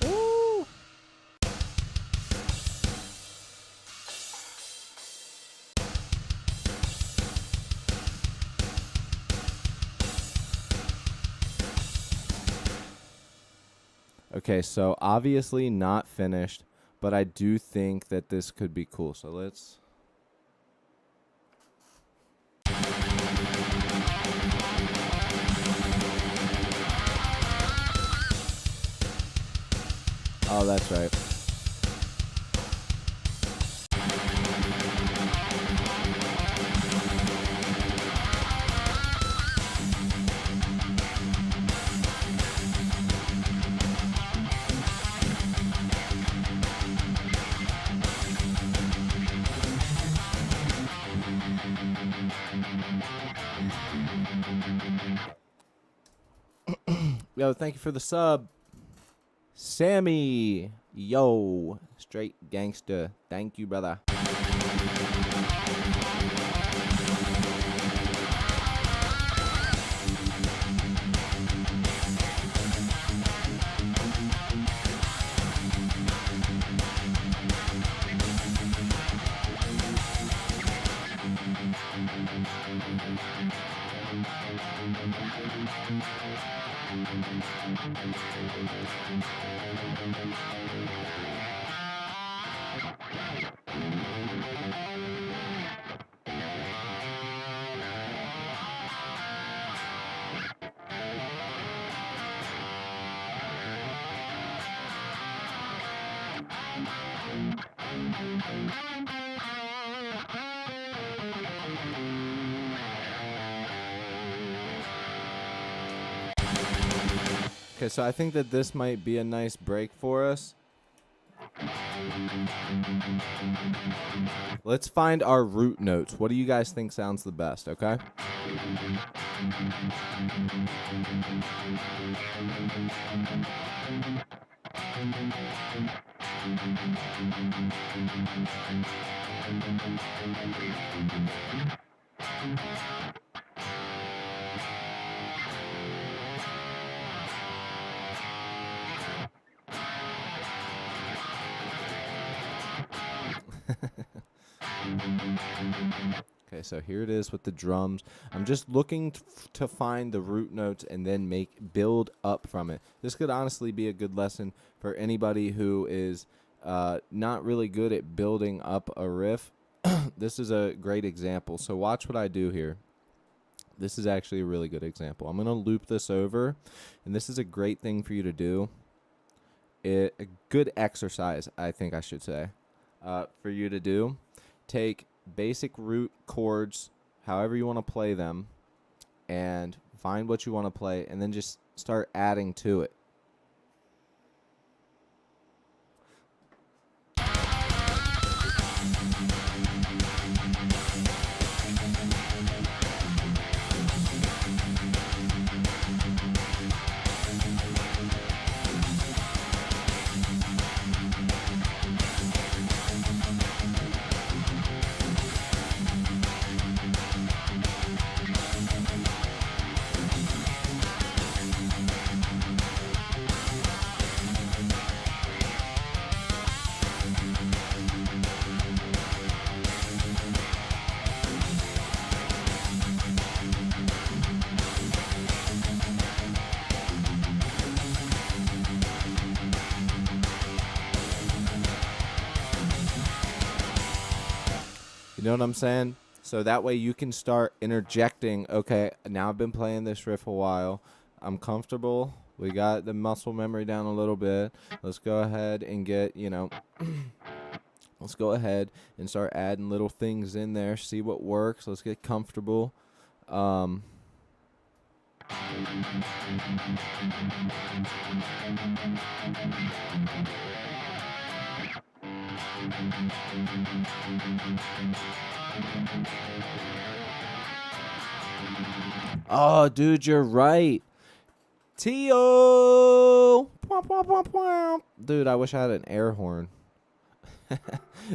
Ooh. Okay, so obviously not finished, but I do think that this could be cool. So let's... Oh, that's right. Yo, thank you for the sub. Sammy. Yo. Straight gangster. Thank you, brother. Okay, so I think that this might be a nice break for us. Let's find our root notes. What do you guys think sounds the best, okay? Okay, so here it is with the drums. I'm just looking to find the root notes and then build up from it. This could honestly be a good lesson for anybody who is not really good at building up a riff. This is a great example. So watch what I do here. This is actually a really good example. I'm going to loop this over, and this is a great thing for you to do. A good exercise, I think I should say, for you to do. Take basic root chords, however you want to play them, and find what you want to play, and then just start adding to it. You know what I'm saying? So that way you can start interjecting. Okay, now I've been playing this riff a while. I'm comfortable. We got the muscle memory down a little bit. Let's go ahead and get, let's go ahead and start adding little things in there. See what works. Let's get comfortable. Oh, dude, you're right. Tio! Dude, I wish I had an air horn.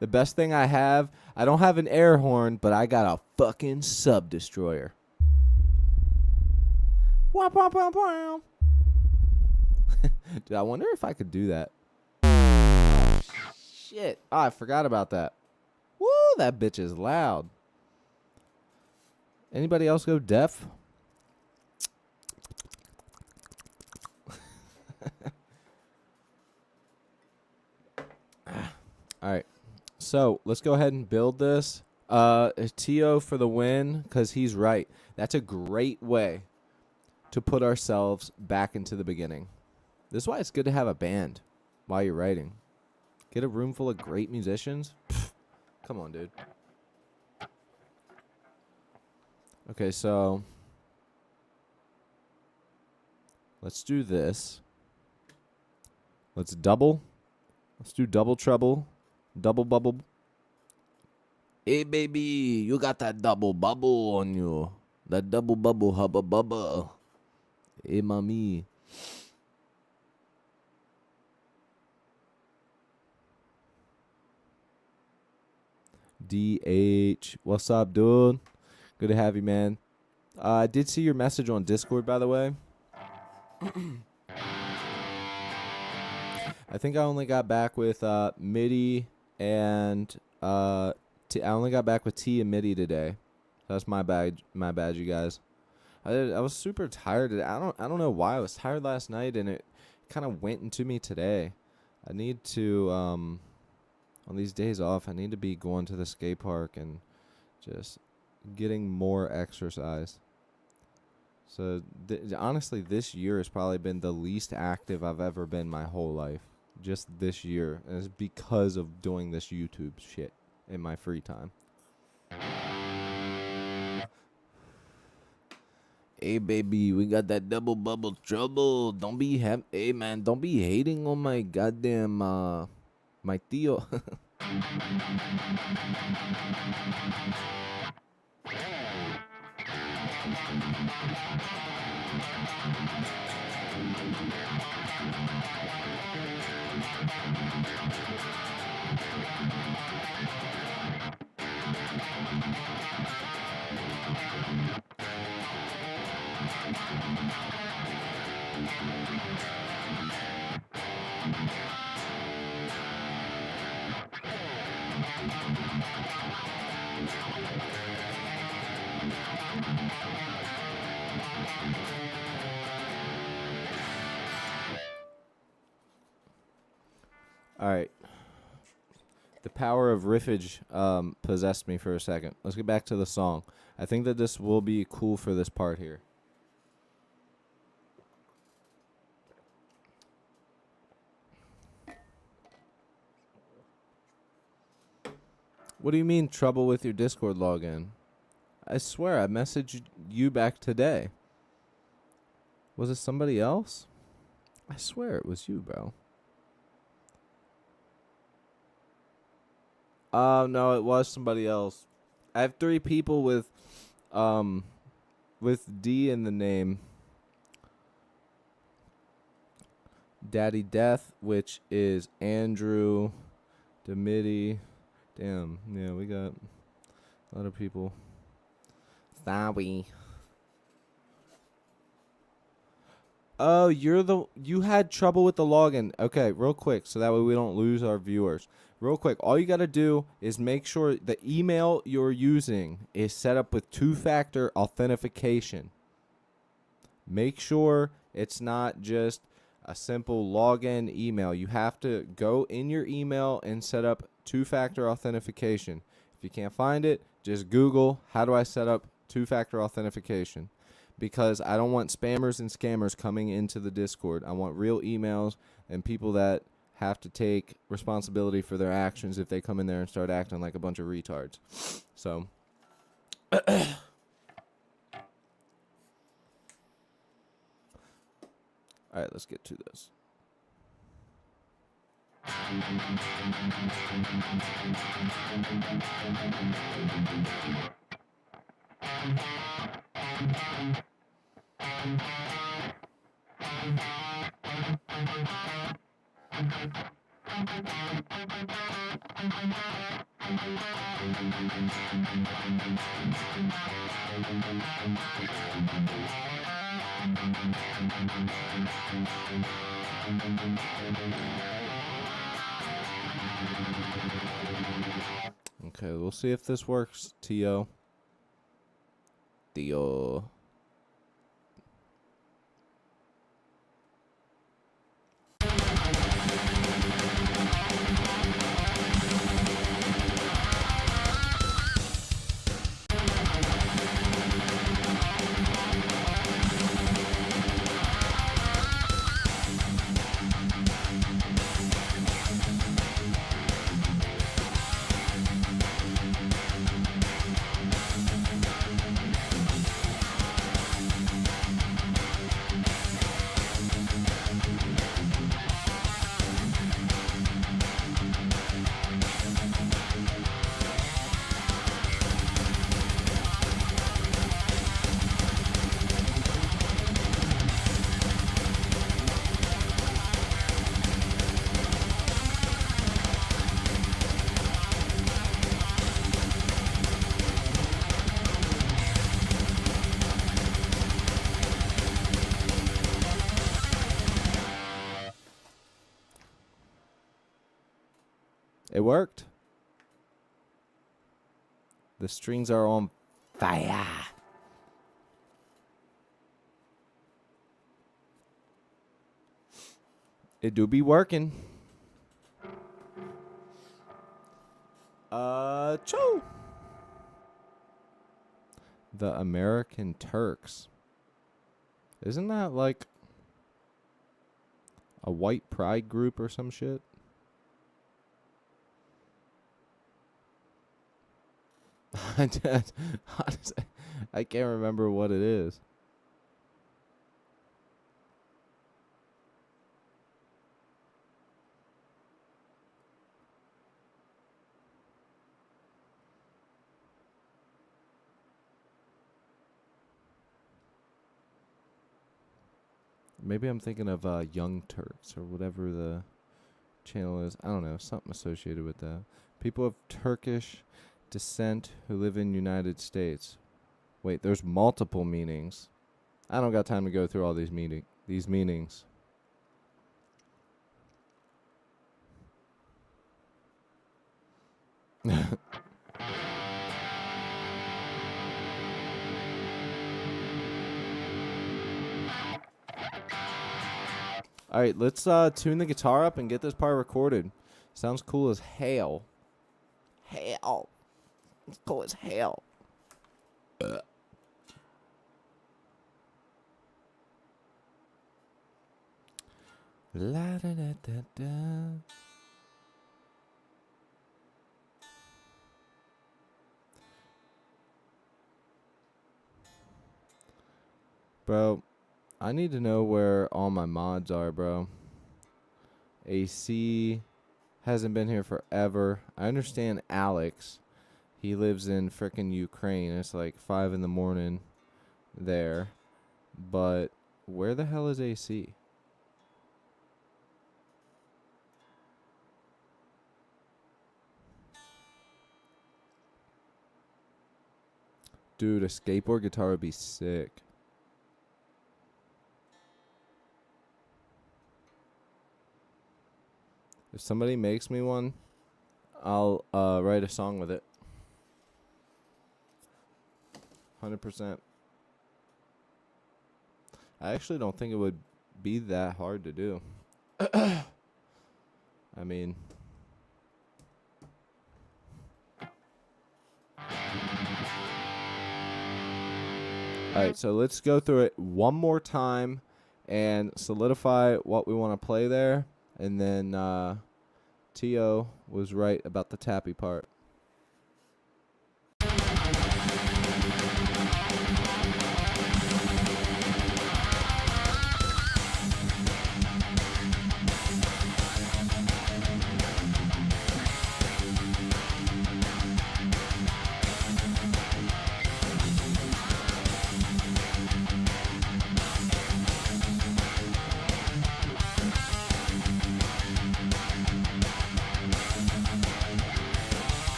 The best thing I have, I don't have an air horn, but I got a fucking sub destroyer. Dude, I wonder if I could do that. Oh, shit. Oh, I forgot about that. Woo, that bitch is loud. Anybody else go deaf? All right. So let's go ahead and build this. Tio for the win, because he's right. That's a great way to put ourselves back into the beginning. This is why it's good to have a band while you're writing. Get a room full of great musicians. Pfft, come on, dude. Okay, so let's do this. Let's double. Let's do double trouble. Double bubble. Hey, baby, you got that double bubble on you. That double bubble hubba bubba. Hey, mommy. DH. What's up, dude? Good to have you, man. I did see your message on Discord, by the way. I think I only got back with MIDI and I only got back with T and MIDI today. That's my bad. My bad, you guys. I was super tired today. I don't know why I was tired last night, and it kind of went into me today. I need to on these days off, I need to be going to the skate park and just getting more exercise. So honestly, this year has probably been the least active I've ever been my whole life. Just this year, and it's because of doing this YouTube shit in my free time. Hey, baby, we got that double bubble trouble. Don't be hey, man, don't be hating on my goddamn my tío. All right. The power of riffage possessed me for a second. Let's get back to the song. I think that this will be cool for this part here. What do you mean trouble with your Discord login? I swear I messaged you back today. Was it somebody else? I swear it was you, bro. No, it was somebody else. I have 3 people with D in the name. Daddy Death, which is Andrew, Demity. Damn, yeah, we got a lot of people. Sorry. Oh, you had trouble with the login. Okay, real quick, so that way we don't lose our viewers. Real quick, all you got to do is make sure the email you're using is set up with 2-factor authentication. Make sure it's not just a simple login email. You have to go in your email and set up 2-factor authentication. If If you can't find it, just Google, how do I set up two-factor authentication? Because I don't want spammers and scammers coming into the Discord. I want real emails and people that have to take responsibility for their actions if they come in there and start acting like a bunch of retards. So, all right, let's get to this. Okay, we'll see if this works, Tio. Tio. It worked. The strings are on fire. It do be working. Choo. The American Turks. Isn't that like a white pride group or some shit? Honestly, I can't remember what it is. Maybe I'm thinking of Young Turks or whatever the channel is. I don't know, something associated with that. People of Turkish descent who live in United States. Wait, there's multiple meanings. I don't got time to go through all these meanings. All right, let's tune the guitar up and get this part recorded. Sounds cool as hell. Hell. It's cool as hell. La da da da da. Bro, I need to know where all my mods are, bro. AC hasn't been here forever. I understand Alex. He lives in frickin' Ukraine. It's like 5 in the morning there. But where the hell is AC? Dude, a skateboard guitar would be sick. If somebody makes me one, I'll write a song with it. 100%. I actually don't think it would be that hard to do. I mean, right, so let's go through it one more time and solidify what we want to play there. And then T.O. was right about the tappy part.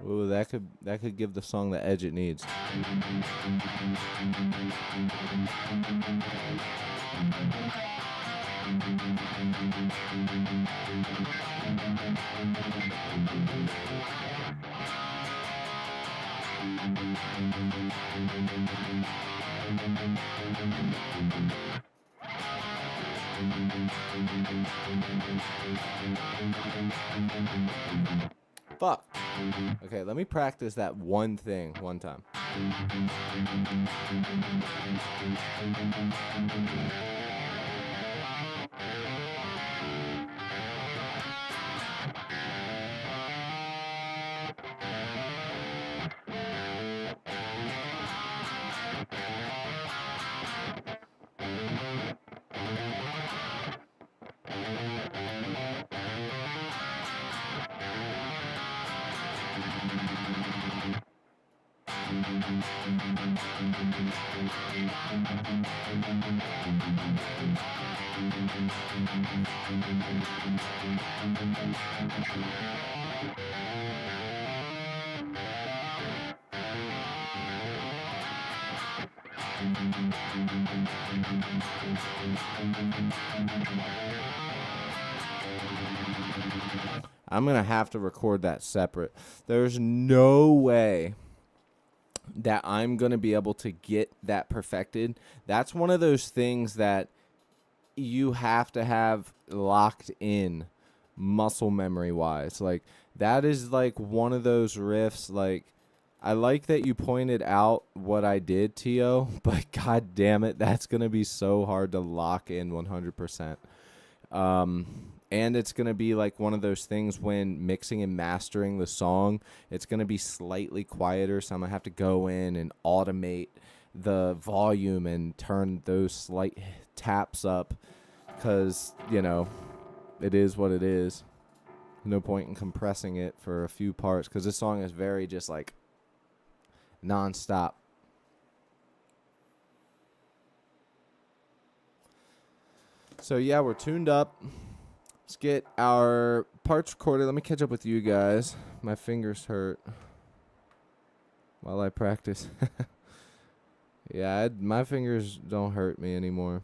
Ooh, that could give the song the edge it needs. Fuck. Okay, let me practice that one thing one time. I'm going to have to record that separate. There's no way that I'm going to be able to get that perfected. That's one of those things that you have to have locked in muscle memory wise. Like, that is like one of those riffs. Like, I like that you pointed out what I did, T.O., but god damn it, that's going to be so hard to lock in 100%. And it's going to be like one of those things when mixing and mastering the song, it's going to be slightly quieter, so I'm going to have to go in and automate the volume and turn those slight taps up because, you know, it is what it is. No point in compressing it for a few parts because this song is very just like nonstop. So yeah, we're tuned up. Let's get our parts recorded. Let me catch up with you guys. My fingers hurt while I practice. Yeah, my fingers don't hurt me anymore.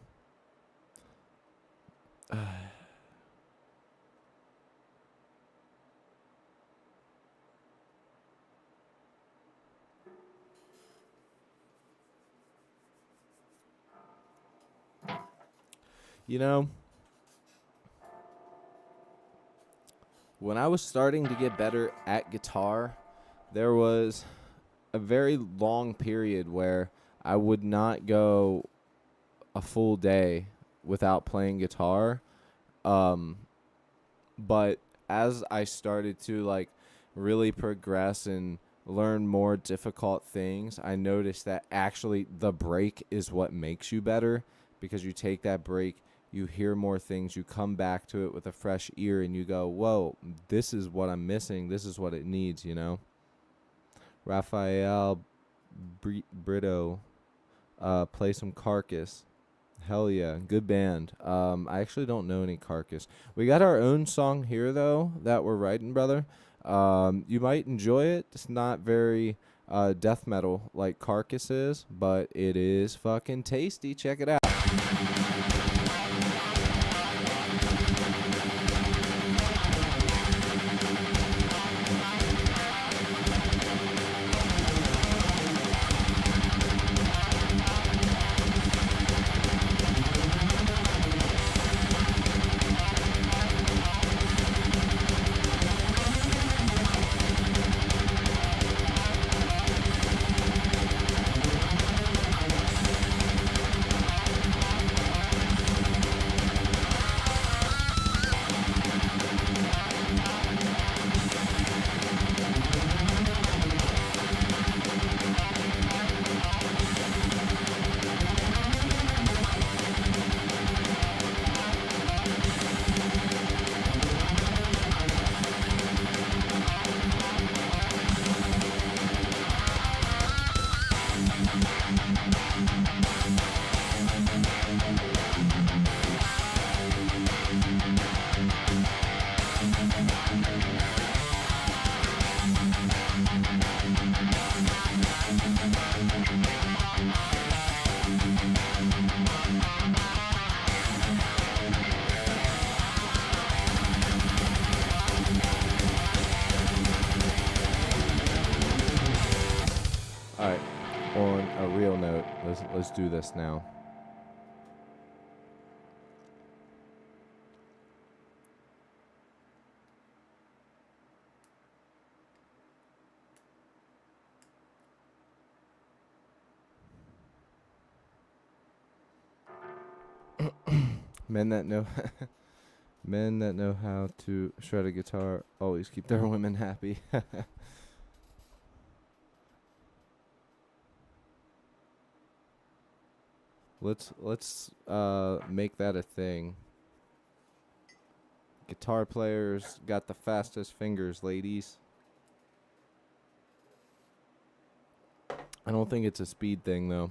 You know, when I was starting to get better at guitar, there was a very long period where I would not go a full day without playing guitar. But as I started to like really progress and learn more difficult things, I noticed that actually the break is what makes you better because you take that break, you hear more things, you come back to it with a fresh ear and you go, whoa, this is what I'm missing. This is what it needs, you know? Raphael Brito, play some Carcass. Hell yeah, good band. I actually don't know any Carcass. We got our own song here, though, that we're writing, brother. You might enjoy it. It's not very death metal like Carcass is, but it is fucking tasty. Check it out. note. Let's do this now. Men that know men that know how to shred a guitar always keep their women happy. Let's make that a thing. Guitar players got the fastest fingers, ladies. I don't think it's a speed thing though.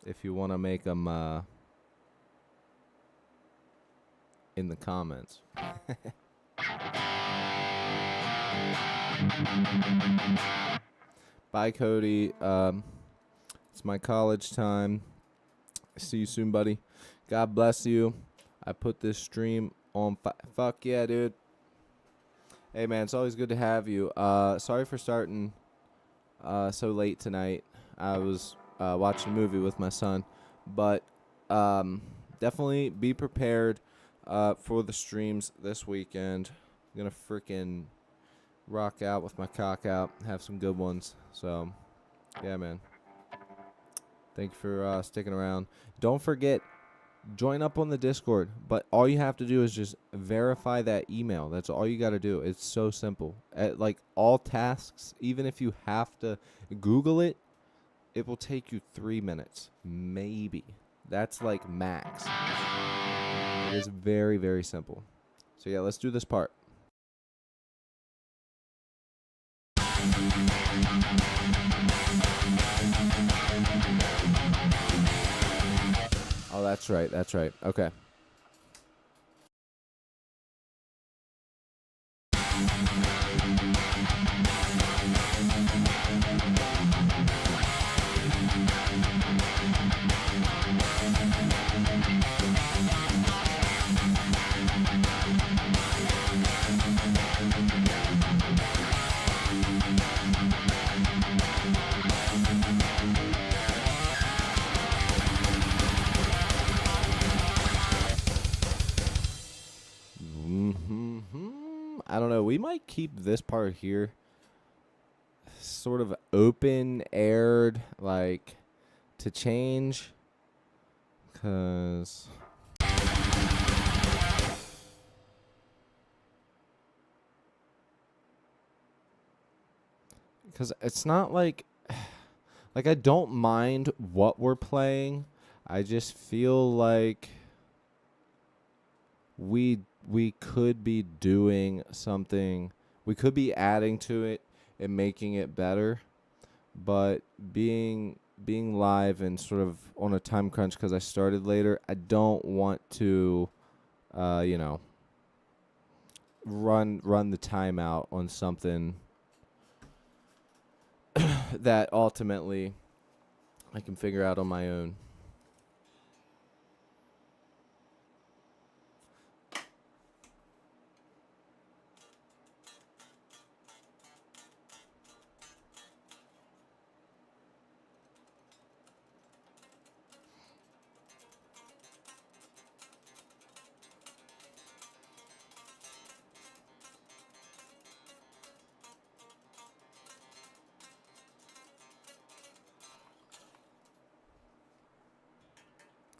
If you want to make them in the comments. Bye, Cody. It's my college time. See you soon, buddy. God bless you. I put this stream on. Fuck yeah, dude. Hey, man, it's always good to have you. Sorry for starting so late tonight. I was watching a movie with my son. But definitely be prepared for the streams this weekend. I'm going to freaking rock out with my cock out. Have some good ones. So, yeah, man. Thank you for sticking around. Don't forget, join up on the Discord. But all you have to do is just verify that email. That's all you got to do. It's so simple. Like all tasks, even if you have to Google it, it will take you 3 minutes. Maybe. That's like max. It is very, very simple. So, yeah, let's do this part. Oh, that's right. That's right. Okay. I don't know. We might keep this part here sort of open aired, like to change, because it's not like I don't mind what we're playing. I just feel like we could be doing something. We could be adding to it and making it better, but being live and sort of on a time crunch because I started later, I don't want to, run the timeout on something that ultimately I can figure out on my own.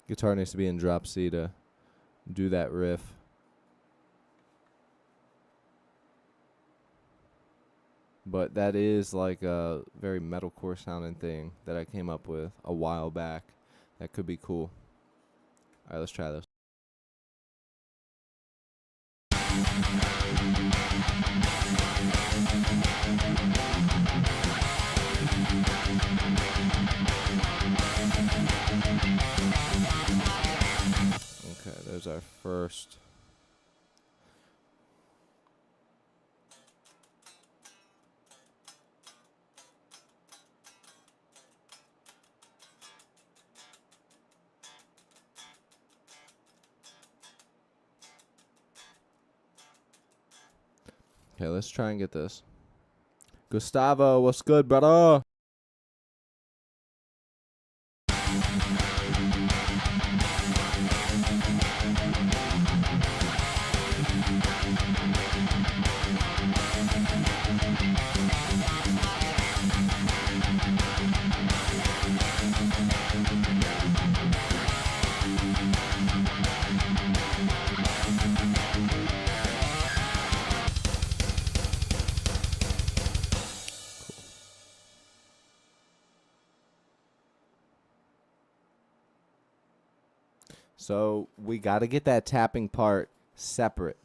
Guitar needs to be in drop C to do that riff. But that is like a very metalcore sounding thing that I came up with a while back. That could be cool. All right, let's try this. Okay, there's our first. Okay, let's try and get this. Gustavo, what's good, brother? So we got to get that tapping part separate.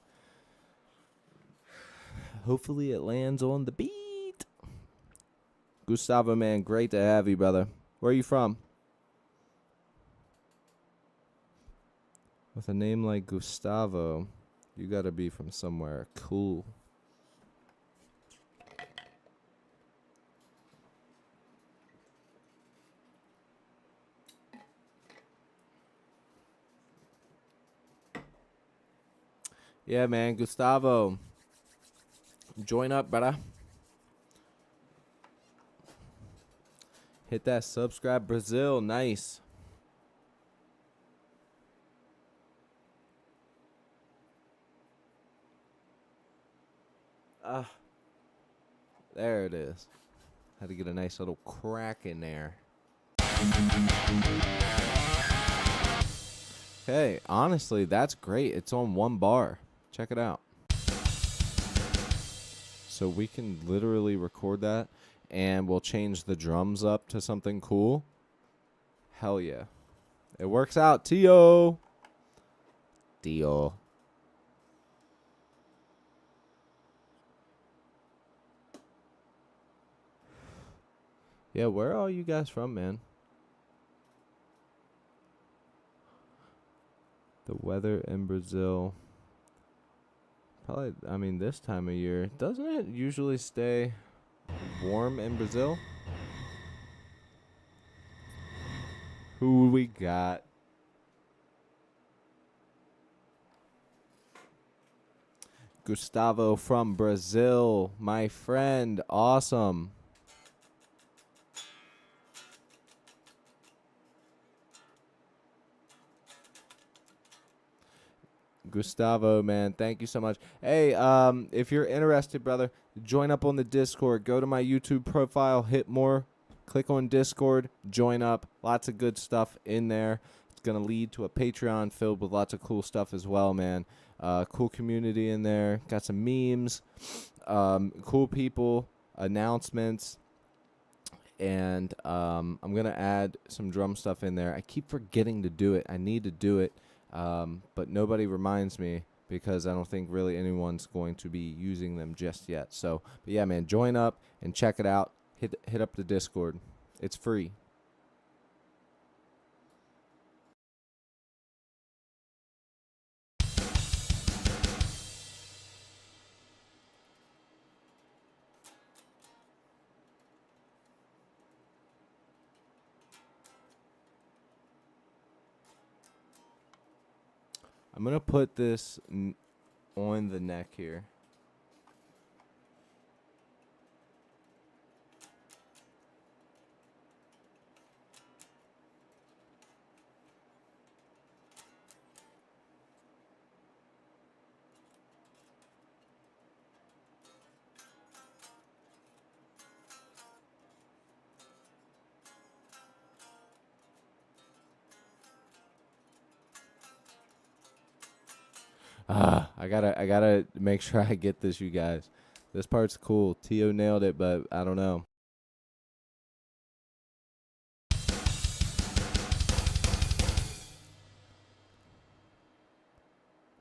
Hopefully it lands on the beat. Gustavo, man, great to have you, brother. Where are you from? With a name like Gustavo, you got to be from somewhere cool. Yeah, man, Gustavo. Join up, brother. Hit that subscribe, Brazil. Nice. Ah, there it is. Had to get a nice little crack in there. Okay, honestly, that's great. It's on one bar. Check it out. So we can literally record that, and we'll change the drums up to something cool. Hell yeah. It works out, Tio. Tio. Yeah, where are all you guys from, man? The weather in Brazil. Probably, I mean, this time of year. Doesn't it usually stay warm in Brazil? Who we got? Gustavo from Brazil, my friend. Awesome. Gustavo, man, thank you so much. Hey, if you're interested, brother, join up on the Discord. Go to my YouTube profile, hit more, click on Discord, join up. Lots of good stuff in there. It's going to lead to a Patreon filled with lots of cool stuff as well, man. Cool community in there. Got some memes, cool people, announcements. And I'm going to add some drum stuff in there. I keep forgetting to do it. I need to do it. But nobody reminds me because I don't think really anyone's going to be using them just yet. So, but yeah, man, join up and check it out. Hit up the Discord. It's free. I'm going to put this on the neck here. I gotta make sure I get this, you guys. This part's cool. Tio nailed it, but I don't know.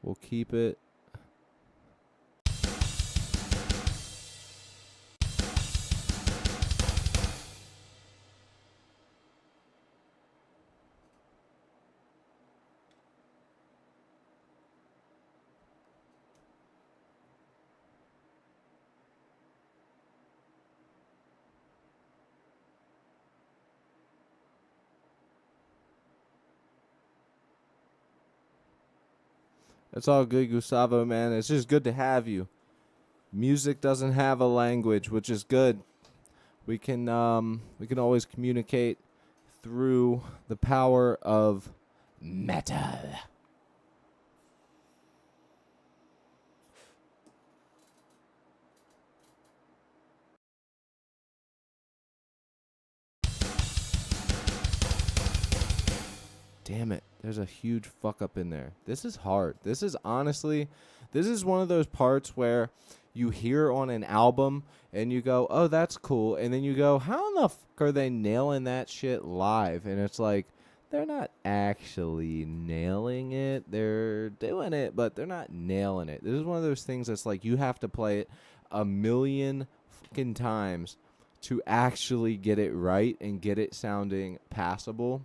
We'll keep it. It's all good, Gustavo, man. It's just good to have you. Music doesn't have a language, which is good. We can always communicate through the power of metal. Damn it. There's a huge fuck up in there. This is hard. This is one of those parts where you hear on an album and you go, oh, that's cool. And then you go, how in the fuck are they nailing that shit live? And it's like, they're not actually nailing it. They're doing it, but they're not nailing it. This is one of those things that's like, you have to play it a million fucking times to actually get it right and get it sounding passable.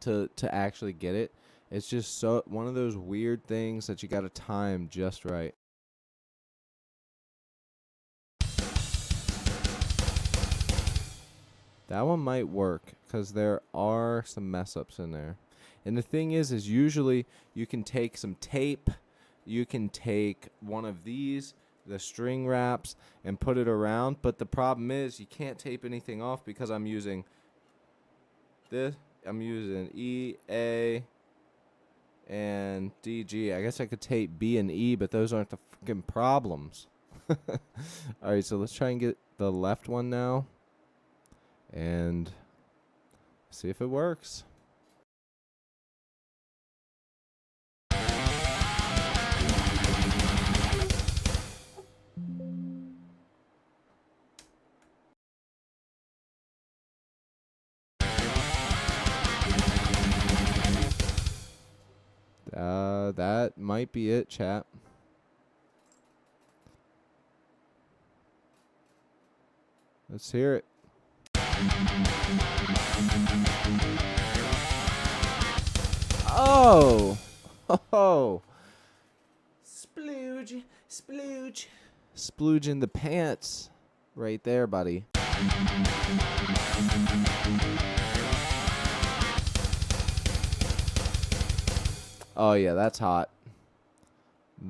To actually get it. It's just so one of those weird things that you got to time just right. That one might work because there are some mess ups in there. And the thing is usually you can take some tape, you can take one of these, the string wraps, and put it around. But the problem is you can't tape anything off because I'm using this. I'm using E, A, and D, G. I guess I could tape B and E, but those aren't the fucking problems. Alright, so let's try and get the left one now. And see if it works. That might be it, chat. Let's hear it. Oh! Oh! Splooge! Splooge! Splooge in the pants. Right there, buddy. Oh, yeah, that's hot.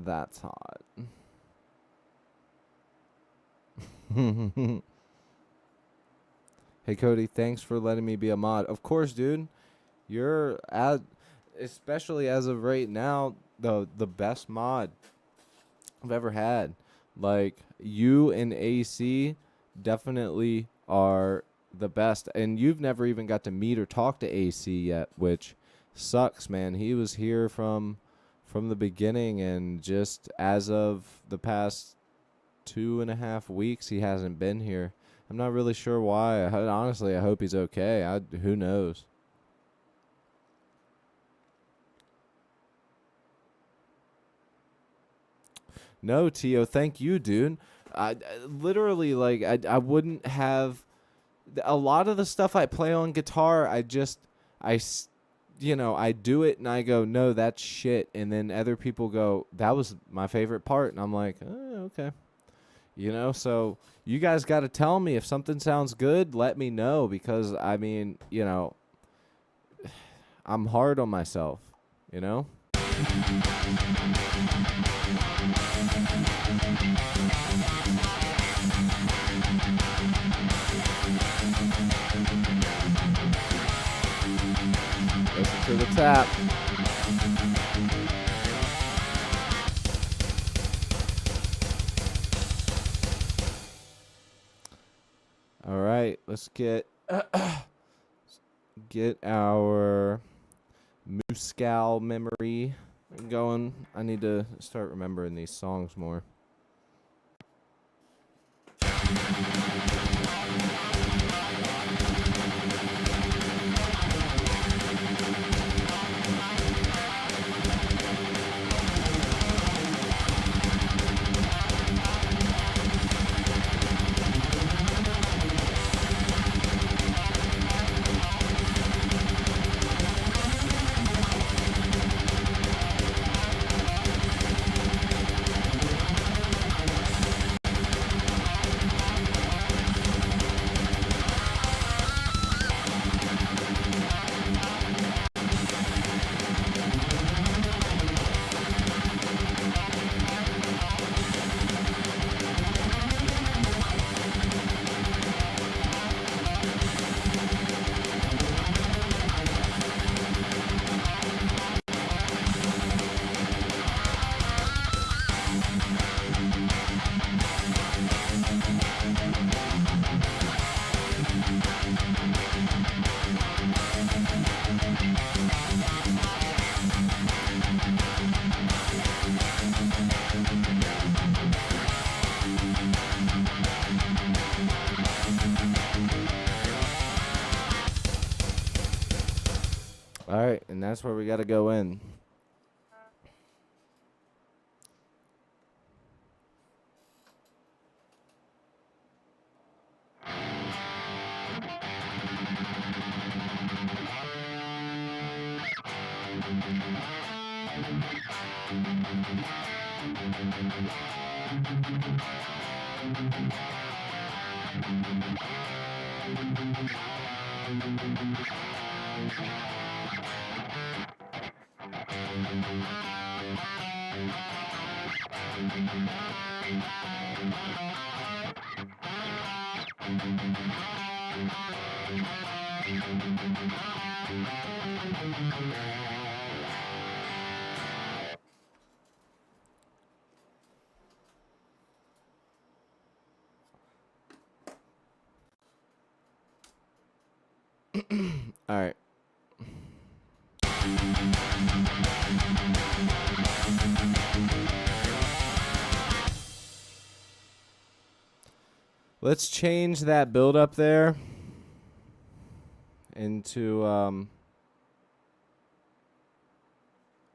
That's hot. Hey, Cody, thanks for letting me be a mod. Of course, dude. You're, especially as of right now, the best mod I've ever had. Like, you and AC definitely are the best. And you've never even got to meet or talk to AC yet, which sucks, man. He was here from the beginning, and just as of the past 2.5 weeks, he hasn't been here. I'm not really sure why. Honestly, I hope he's okay. Who knows? No, Tio, thank you, dude. I literally, like, I wouldn't have a lot of the stuff I play on guitar. I do it and I go, no, that's shit. And then other people go, that was my favorite part. And I'm like, oh, okay. So you guys got to tell me if something sounds good, let me know, because I mean, I'm hard on myself, Listen to the tap. All right, let's get our Muscal memory going. I need to start remembering these songs more. All right, and that's where we got to go in. All right. Let's change that build up there into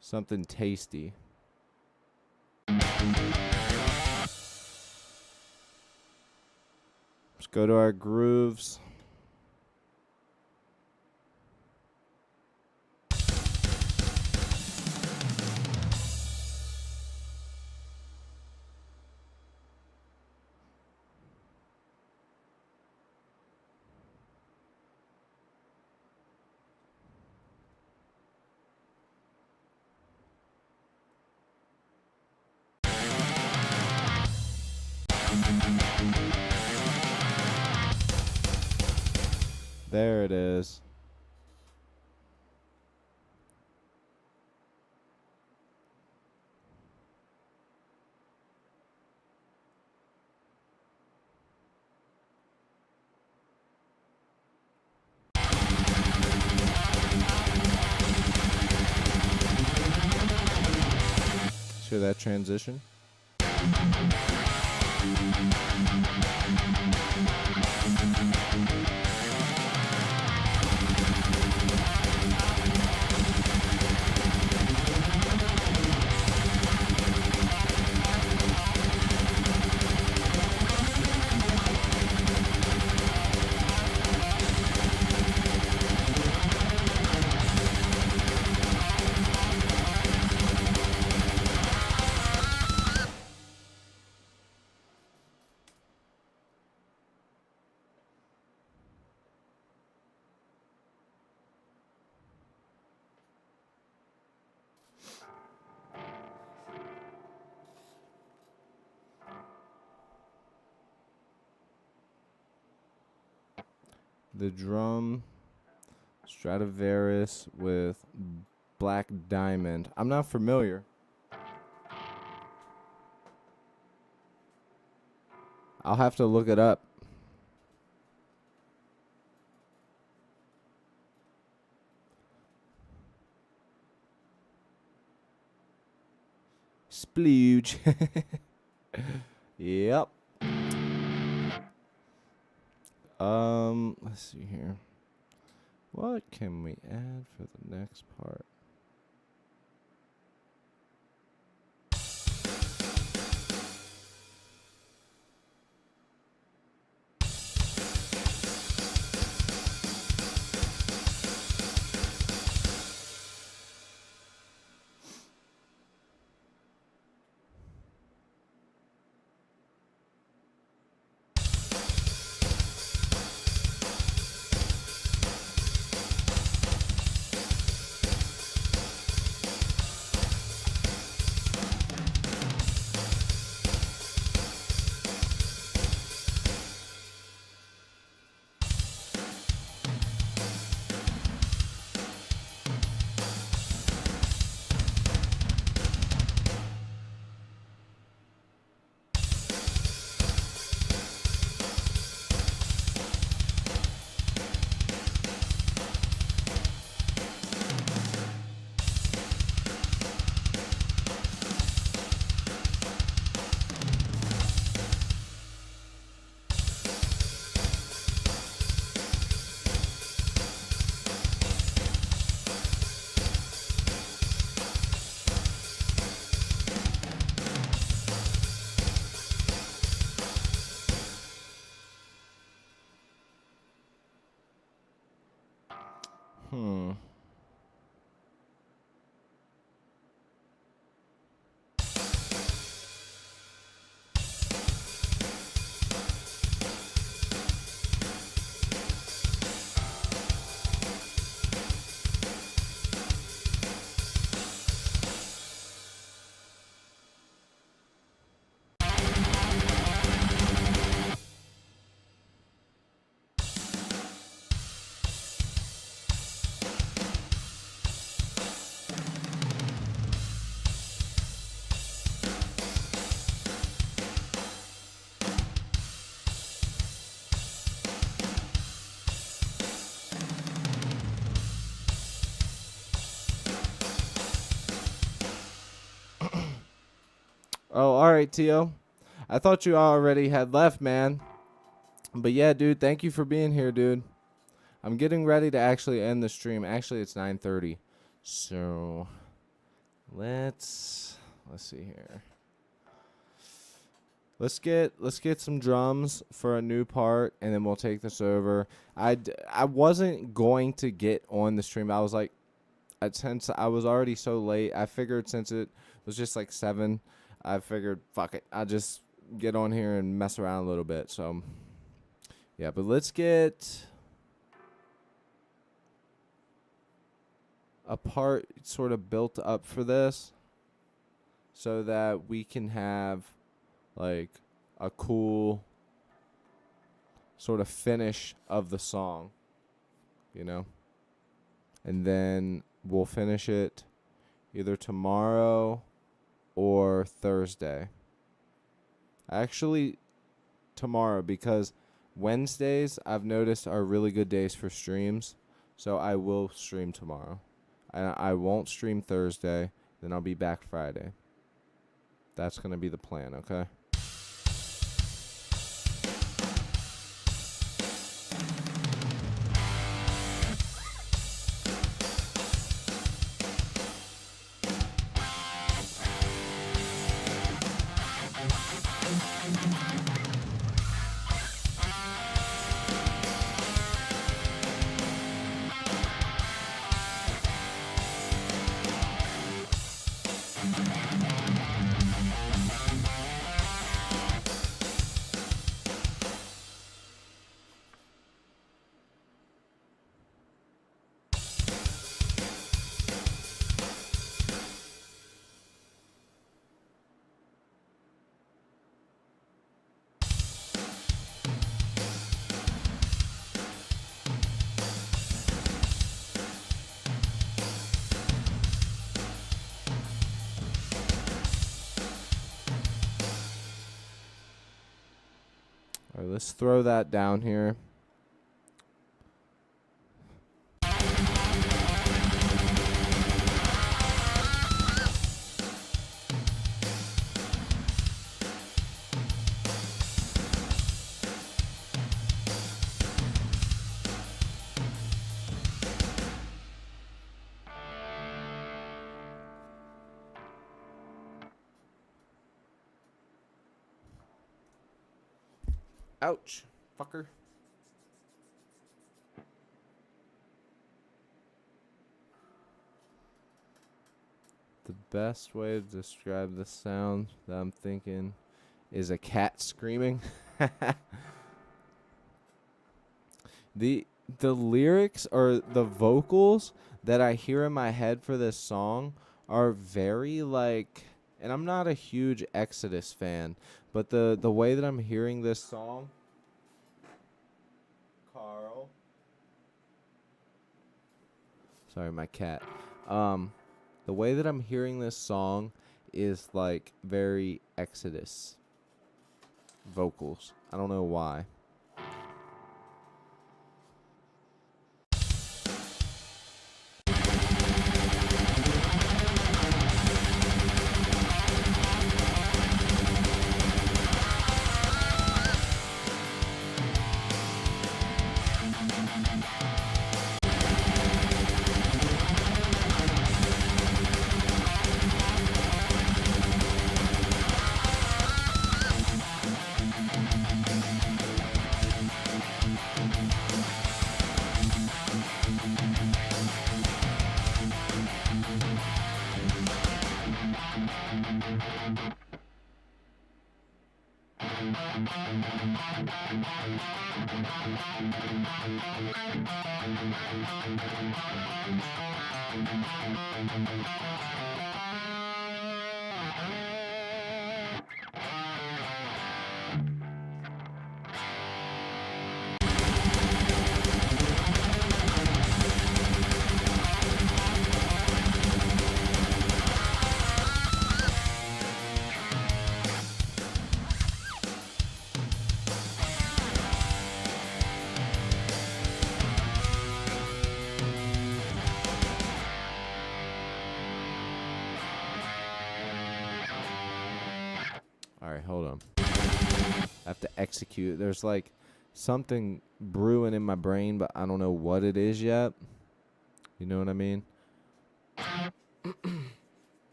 something tasty. Let's go to our grooves. There it is. See that transition? The drum Stradivarius with Black Diamond. I'm not familiar. I'll have to look it up. Splooge. Yep. Let's see here. What can we add for the next part? Hmm. Oh, all right, Tio. I thought you already had left, man. But yeah, dude, thank you for being here, dude. I'm getting ready to actually end the stream. Actually, it's 9:30. So, let's see here. Let's get some drums for a new part, and then we'll take this over. I wasn't going to get on the stream. I was like, since I was already so late, I figured since it was just like 7, I figured fuck it, I'll just get on here and mess around a little bit. So yeah, but let's get a part sort of built up for this, so that we can have like a cool sort of finish of the song, you know? And then we'll finish it either tomorrow or Thursday. Actually, tomorrow, because Wednesdays I've noticed are really good days for streams. So I will stream tomorrow. And I won't stream Thursday. Then I'll be back Friday. That's going to be the plan, okay? All right, let's throw that down here. Ouch, fucker. The best way to describe the sound that I'm thinking is a cat screaming. The lyrics or the vocals that I hear in my head for this song are very like, and I'm not a huge Exodus fan, but the way that I'm hearing this song, Carl. Sorry, my cat. The way that I'm hearing this song is like very Exodus vocals. I don't know why. All right, hold on. I have to execute. There's like something brewing in my brain, but I don't know what it is yet. You know what I mean?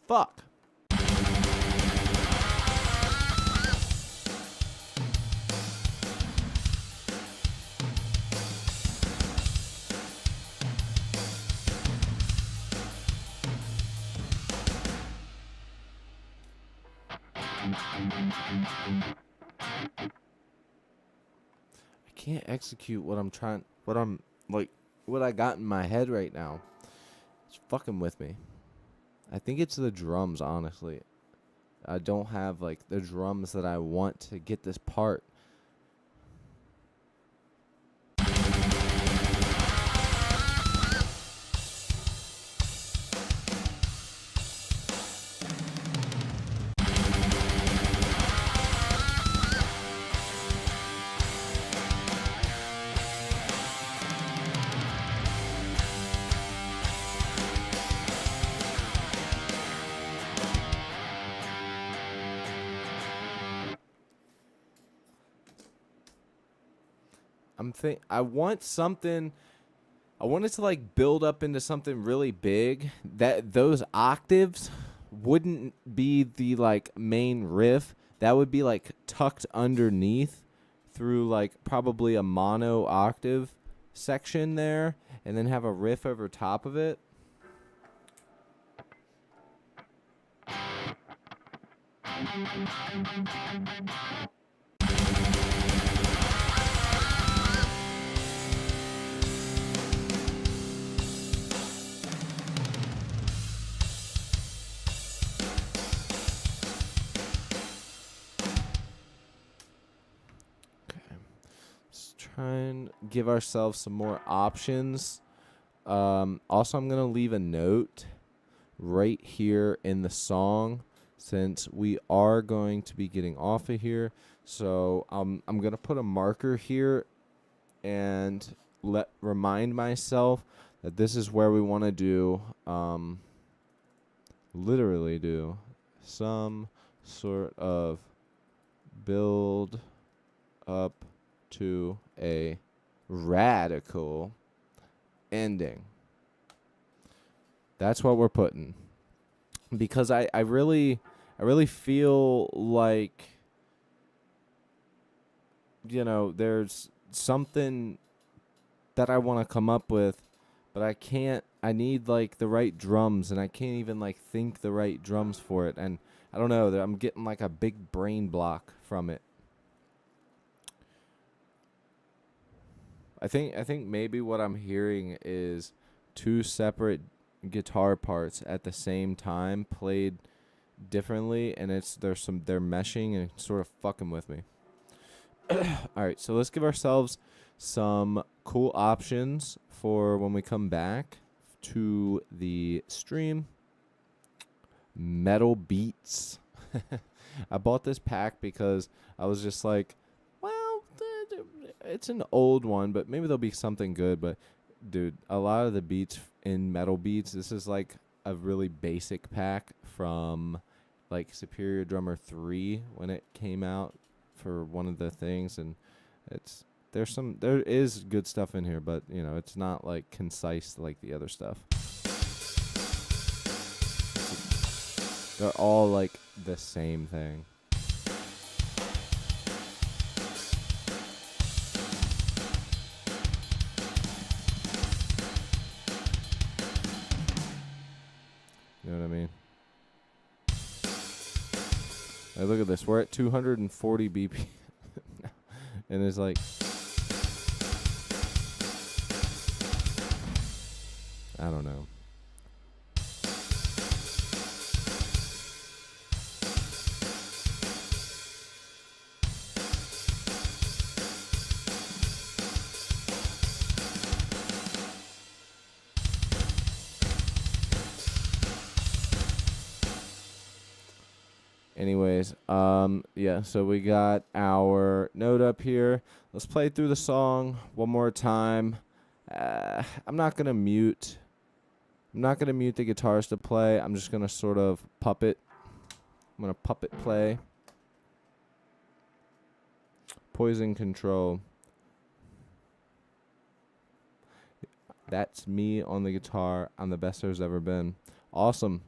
Fuck. I can't execute what what I got in my head right now. It's fucking with me. I think it's the drums, honestly. I don't have like the drums that I want to get this part. I want something. I want it to like build up into something really big. That those octaves wouldn't be the like main riff. That would be like tucked underneath through like probably a mono octave section there, and then have a riff over top of it. Try and give ourselves some more options. Also, I'm going to leave a note right here in the song since we are going to be getting off of here. So I'm going to put a marker here and remind myself that this is where we want to do, literally do some sort of build up to a radical ending. That's what we're putting. Because I really feel like, you know, there's something that I want to come up with, but I can't. I need like the right drums, and I can't even like think the right drums for it. And I don't know, I'm getting like a big brain block from it. I think maybe what I'm hearing is two separate guitar parts at the same time played differently, and they're meshing and sort of fucking with me. All right, so let's give ourselves some cool options for when we come back to the stream. Metal Beats. I bought this pack because I was just like, well, it's an old one, but maybe there'll be something good. But dude, a lot of the beats in Metal Beats, this is like a really basic pack from like Superior Drummer 3 when it came out for one of the things, and there is good stuff in here, but you know, it's not like concise like the other stuff. They're all like the same thing. You know what I mean? Hey, look at this. We're at 240 BP. And it's like, I don't know. Anyways, yeah, so we got our note up here. Let's play through the song one more time. I'm not going to mute the guitars to play. I'm just going to sort of puppet. I'm going to puppet play. Poison Control. That's me on the guitar. I'm the best there's ever been. Awesome.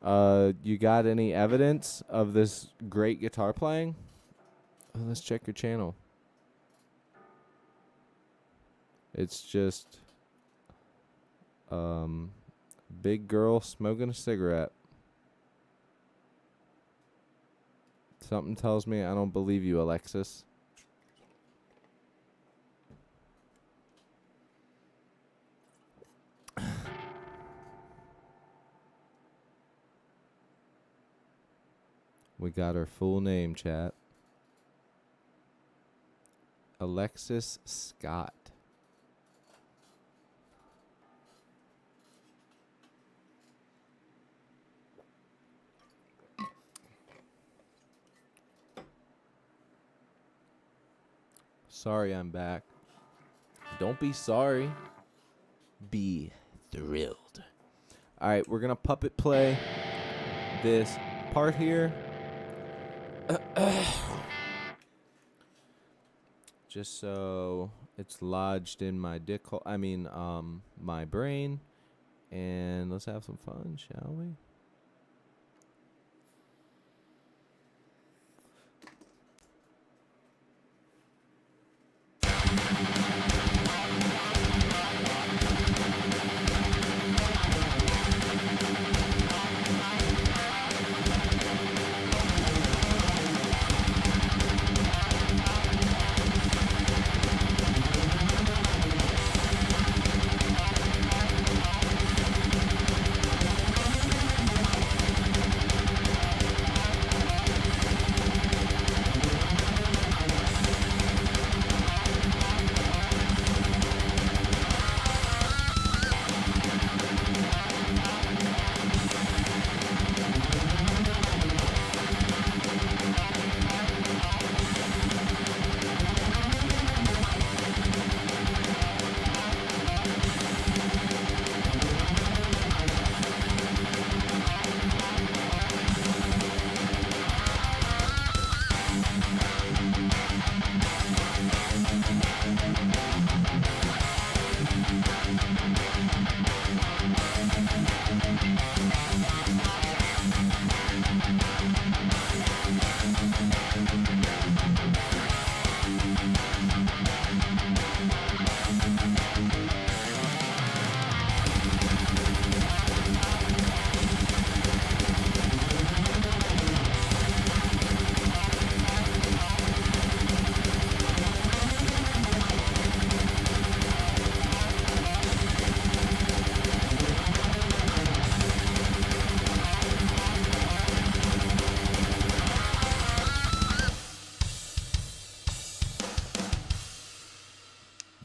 You got any evidence of this great guitar playing? Oh, let's check your channel. It's just big girl smoking a cigarette. Something tells me I don't believe you, Alexis. We got her full name, chat. Alexis Scott. Sorry I'm back. Don't be sorry. Be thrilled. All right, we're going to puppet play this part here. Just so it's lodged in my my brain. And let's have some fun, shall we?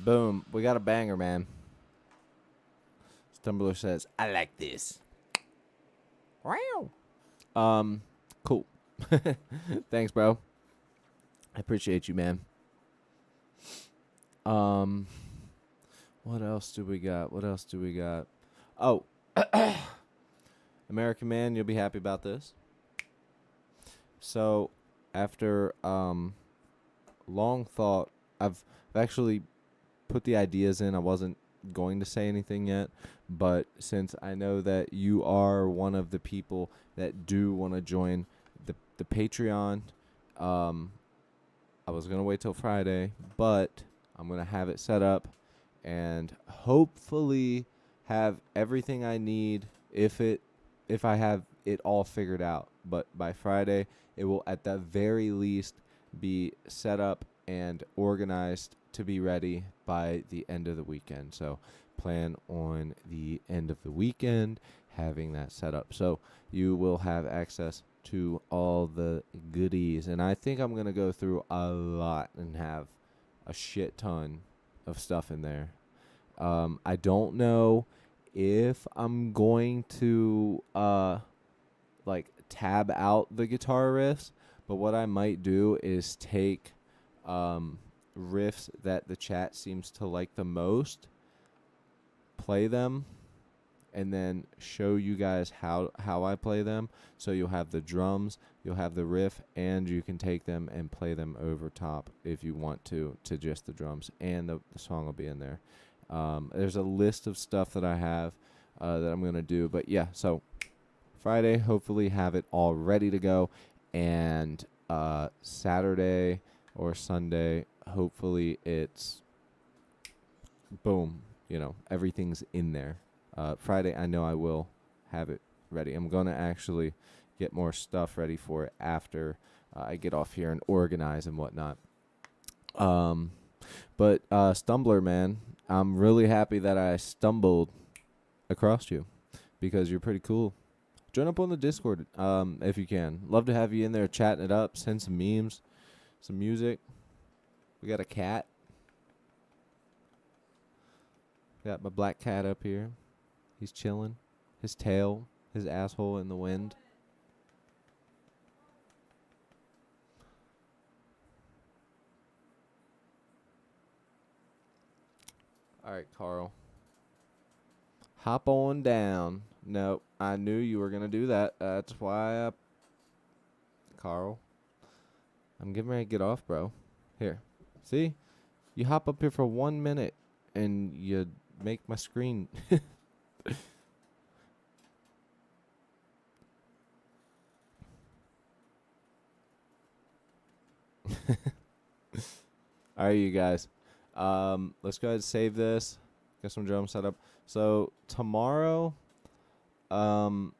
Boom. We got a banger, man. Stumbler says, I like this. Wow. Cool. Thanks, bro. I appreciate you, man. What else do we got? Oh, American Man, you'll be happy about this. So, after long thought, I've actually put the ideas in. I wasn't going to say anything yet, but since I know that you are one of the people that do want to join the Patreon, I was gonna wait till Friday, but I'm gonna have it set up and hopefully have everything I need if I have it all figured out. But by Friday, it will at the very least be set up and organized to be ready by the end of the weekend. So plan on the end of the weekend having that set up. So you will have access to all the goodies. And I think I'm going to go through a lot and have a shit ton of stuff in there. I don't know if I'm going to like tab out the guitar riffs, but what I might do is take riffs that the chat seems to like the most, play them, and then show you guys how I play them. So you'll have the drums, you'll have the riff, and you can take them and play them over top if you want to just the drums, and the song will be in there. There's a list of stuff that I have that I'm going to do. But yeah, so Friday, hopefully have it all ready to go. And Saturday or Sunday, hopefully it's boom, everything's in there. Friday, I know I will have it ready. I'm going to actually get more stuff ready for it after I get off here and organize and whatnot. But Stumbler, man, I'm really happy that I stumbled across you because you're pretty cool. Join up on the Discord if you can. Love to have you in there chatting it up. Send some memes, some music. We got a cat. Got my black cat up here. He's chilling. His tail, his asshole in the wind. All right, Carl. Hop on down. No, I knew you were going to do that. That's why Carl. I'm getting ready to get off, bro. Here. See? You hop up here for 1 minute and you make my screen. All right, you guys. Let's go ahead and save this. Get some drums set up. So tomorrow, I'll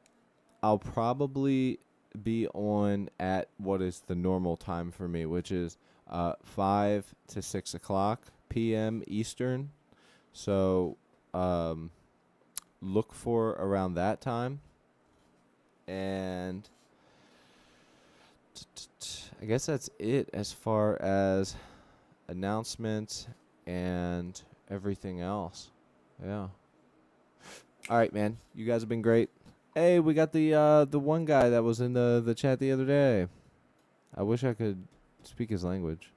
probably be on at what is the normal time for me, which is 5 to 6 o'clock p.m. Eastern. So look for around that time. And I guess that's it as far as announcements and everything else. Yeah. All right, man. You guys have been great. Hey, we got the one guy that was in the chat the other day. I wish I could speak his language.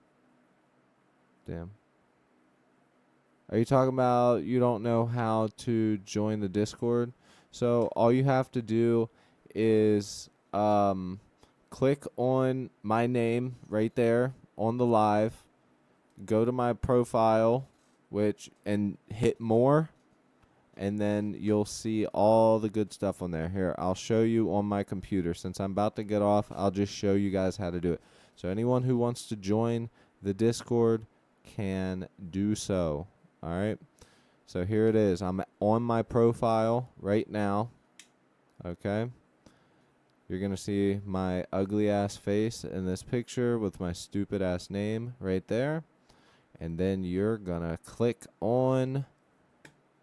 Damn. Are you talking about you don't know how to join the Discord? So all you have to do is click on my name right there on the live. Go to my profile, and hit more, and then you'll see all the good stuff on there. Here, I'll show you on my computer. Since I'm about to get off, I'll just show you guys how to do it. So anyone who wants to join the Discord can do so. All right. So here it is. I'm on my profile right now. Okay. You're going to see my ugly ass face in this picture with my stupid ass name right there. And then you're going to click on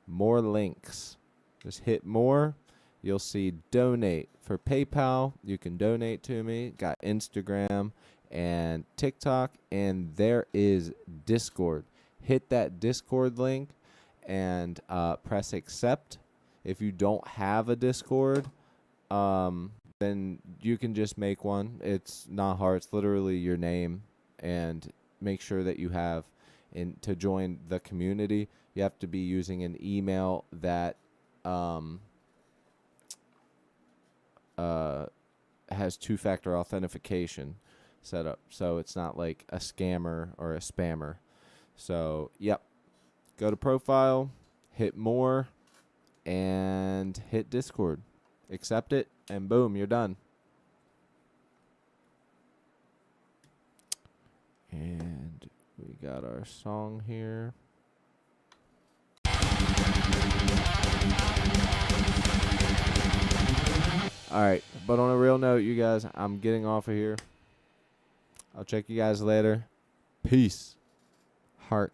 more links. Just hit more. You'll see donate. For PayPal, you can donate to me. Got Instagram and TikTok. And there is Discord. hit that Discord link and press accept. If you don't have a Discord, then you can just make one. It's not hard. It's literally your name, and make sure that you have to join the community. You have to be using an email that has two-factor authentication set up, so it's not like a scammer or a spammer. So, yep. Go to profile, hit more, and hit Discord. Accept it, and boom, you're done. And we got our song here. Alright, but on a real note, you guys, I'm getting off of here. I'll check you guys later. Peace. Heart.